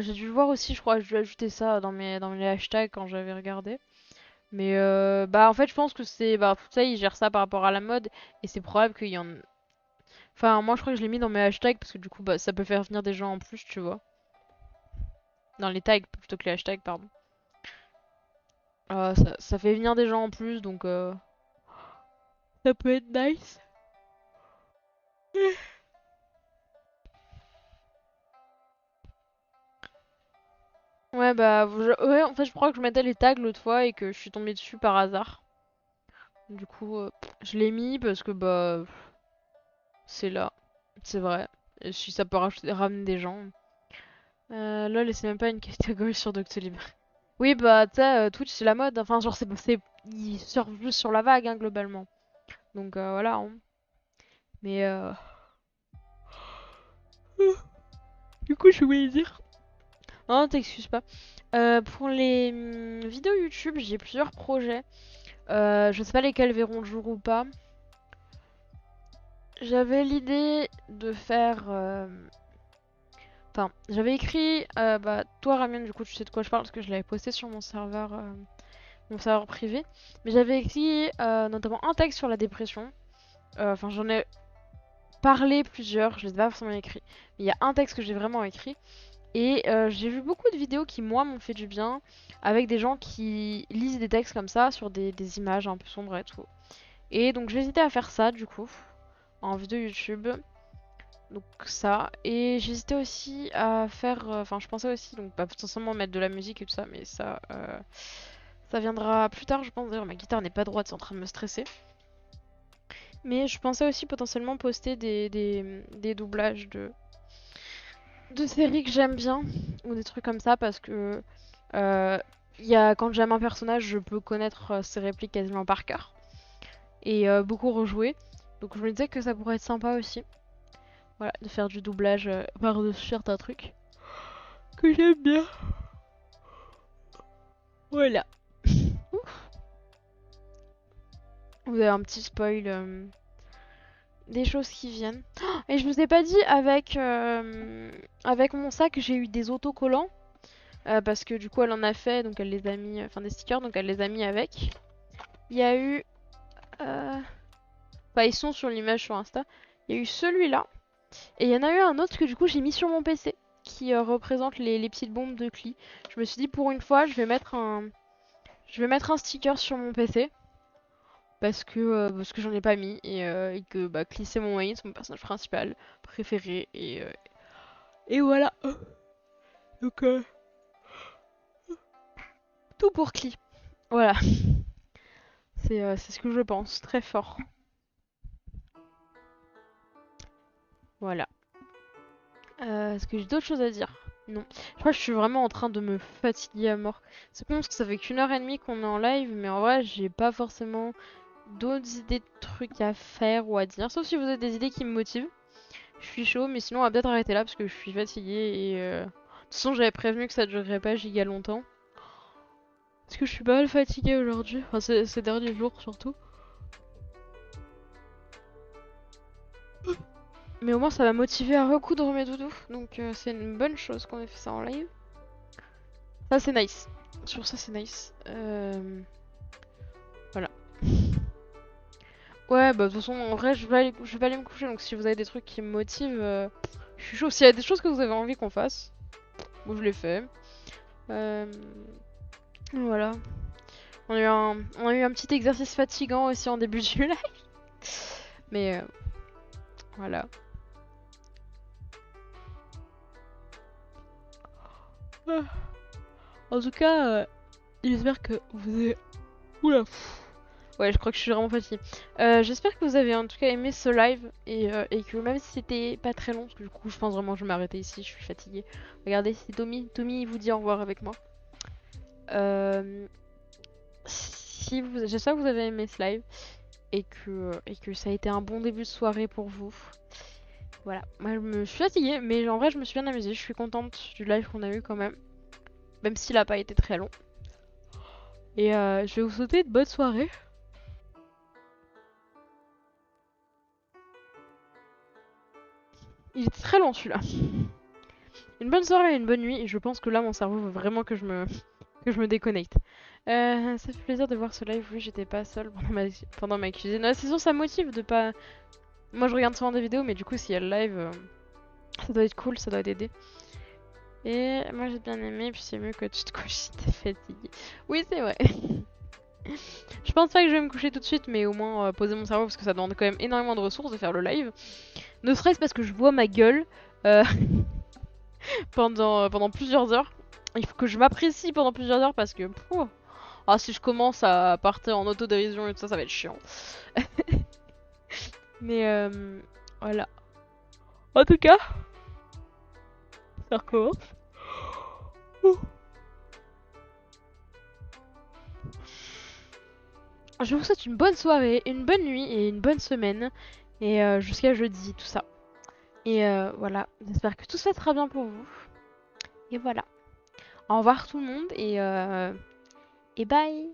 J'ai dû le voir aussi, je crois, j'ai dû ajouter ça dans mes hashtags quand j'avais regardé. Mais bah en fait je pense que c'est bah tu sais ils gèrent ça par rapport à la mode et c'est probable qu'il y en enfin moi je crois que je l'ai mis dans mes hashtags parce que du coup bah ça peut faire venir des gens en plus tu vois. Dans les tags plutôt que les hashtags pardon. Ça fait venir des gens en plus donc ça peut être nice. Ouais bah ouais en fait je crois que je mettais les tags l'autre fois et que je suis tombée dessus par hasard. Du coup je l'ai mis parce que bah c'est là, c'est vrai. Et si ça peut ramener des gens. LOL, c'est même pas une catégorie sur Doctolib. Oui, bah, tu sais, Twitch, c'est la mode. Enfin, genre, ils surfent juste sur la vague, hein, globalement. Donc, voilà. Hein. Mais, du coup, je voulais dire. Non, t'excuses pas. Pour les vidéos YouTube, j'ai plusieurs projets. Je sais pas lesquels verront le jour ou pas. J'avais l'idée de faire. Enfin, j'avais écrit. Bah, toi, Ramien, du coup, tu sais de quoi je parle parce que je l'avais posté sur mon serveur privé. Mais j'avais écrit notamment un texte sur la dépression. Enfin, j'en ai parlé plusieurs, je les ai pas forcément écrits. Mais il y a un texte que j'ai vraiment écrit. Et j'ai vu beaucoup de vidéos qui, moi, m'ont fait du bien. Avec des gens qui lisent des textes comme ça sur des images un peu sombres et tout. Et donc, j'ai hésité à faire ça, du coup, en vidéo YouTube. Donc ça. Et j'hésitais aussi à faire... Enfin, je pensais aussi, donc, pas potentiellement mettre de la musique et tout ça. Mais ça viendra plus tard, je pense. D'ailleurs, ma guitare n'est pas droite, c'est en train de me stresser. Mais je pensais aussi potentiellement poster des doublages de séries que j'aime bien, ou des trucs comme ça, parce que quand j'aime un personnage, je peux connaître ses répliques quasiment par cœur, et beaucoup rejouer. Donc je me disais que ça pourrait être sympa aussi, voilà, de faire du doublage par-dessus certains trucs que j'aime bien. Voilà. Vous avez un petit spoil des choses qui viennent. Oh, et je vous ai pas dit, avec mon sac, j'ai eu des autocollants. Parce que du coup, elle en a fait, donc elle les a mis, enfin des stickers, donc elle les a mis avec. Il y a eu, enfin ils sont sur l'image sur Insta. Il y a eu celui-là, et il y en a eu un autre que du coup j'ai mis sur mon PC, qui représente les petites bombes de Cli. Je me suis dit pour une fois, je vais mettre un sticker sur mon PC. Parce que j'en ai pas mis et que bah, Cli c'est mon main, c'est mon personnage principal préféré et voilà. Donc tout pour Cli. Voilà, c'est ce que je pense, très fort. Voilà. Est-ce que j'ai d'autres choses à dire? Non. Je crois que je suis vraiment en train de me fatiguer à mort. C'est con parce que ça fait qu'1 heure et demie qu'on est en live, mais en vrai, j'ai pas forcément d'autres idées de trucs à faire ou à dire. Sauf si vous avez des idées qui me motivent. Je suis chaud, mais sinon on va peut-être arrêter là parce que je suis fatiguée et de toute façon, j'avais prévenu que ça durerait pas giga longtemps. Parce que je suis pas mal fatiguée aujourd'hui. Enfin, ces derniers jours surtout. Mais au moins, ça m'a motivé à recoudre mes doudous. Donc, c'est une bonne chose qu'on ait fait ça en live. Ça, c'est nice. Sur ça, c'est nice. Voilà. Ouais, bah de toute façon, en vrai, je vais aller me coucher. Donc, si vous avez des trucs qui me motivent, je suis chaud. S'il y a des choses que vous avez envie qu'on fasse, moi je les fais. Euh, voilà. On a eu un petit exercice fatigant aussi en début du live. Mais voilà. Ah. En tout cas, j'espère que vous avez... Oula. Ouais, je crois que je suis vraiment fatiguée. J'espère que vous avez en tout cas aimé ce live et que même si c'était pas très long, parce que du coup je pense vraiment que je vais m'arrêter ici, je suis fatiguée. Regardez, c'est Tommy. Tommy il vous dit au revoir avec moi. Euh, J'espère que vous avez aimé ce live et que ça a été un bon début de soirée pour vous. Voilà, moi je me suis fatiguée, mais en vrai je me suis bien amusée. Je suis contente du live qu'on a eu quand même s'il a pas été très long. Et je vais vous souhaiter de bonnes soirées. Il était très long celui-là. une bonne soirée et une bonne nuit. Et je pense que là, mon cerveau veut vraiment que je me déconnecte. Ça fait plaisir de voir ce live. Oui, j'étais pas seule pendant ma cuisine. C'est sûr, ça motive de pas. Moi, je regarde souvent des vidéos, mais du coup, s'il y a le live, ça doit être cool, ça doit t'aider. Et moi, j'ai bien aimé. Puis c'est mieux que tu te couches si t'es fatigué. Oui, c'est vrai. Je pense pas que je vais me coucher tout de suite, mais au moins poser mon cerveau parce que ça demande quand même énormément de ressources de faire le live. Ne serait-ce parce que je vois ma gueule euh, pendant plusieurs heures. Il faut que je m'apprécie pendant plusieurs heures parce que si je commence à partir en autodérision et tout ça, ça va être chiant. Mais voilà. En tout cas, ça recommence. Je vous souhaite une bonne soirée, une bonne nuit et une bonne semaine. Et jusqu'à jeudi, tout ça. Et voilà, j'espère que tout se passera bien pour vous. Et voilà. Au revoir tout le monde et bye.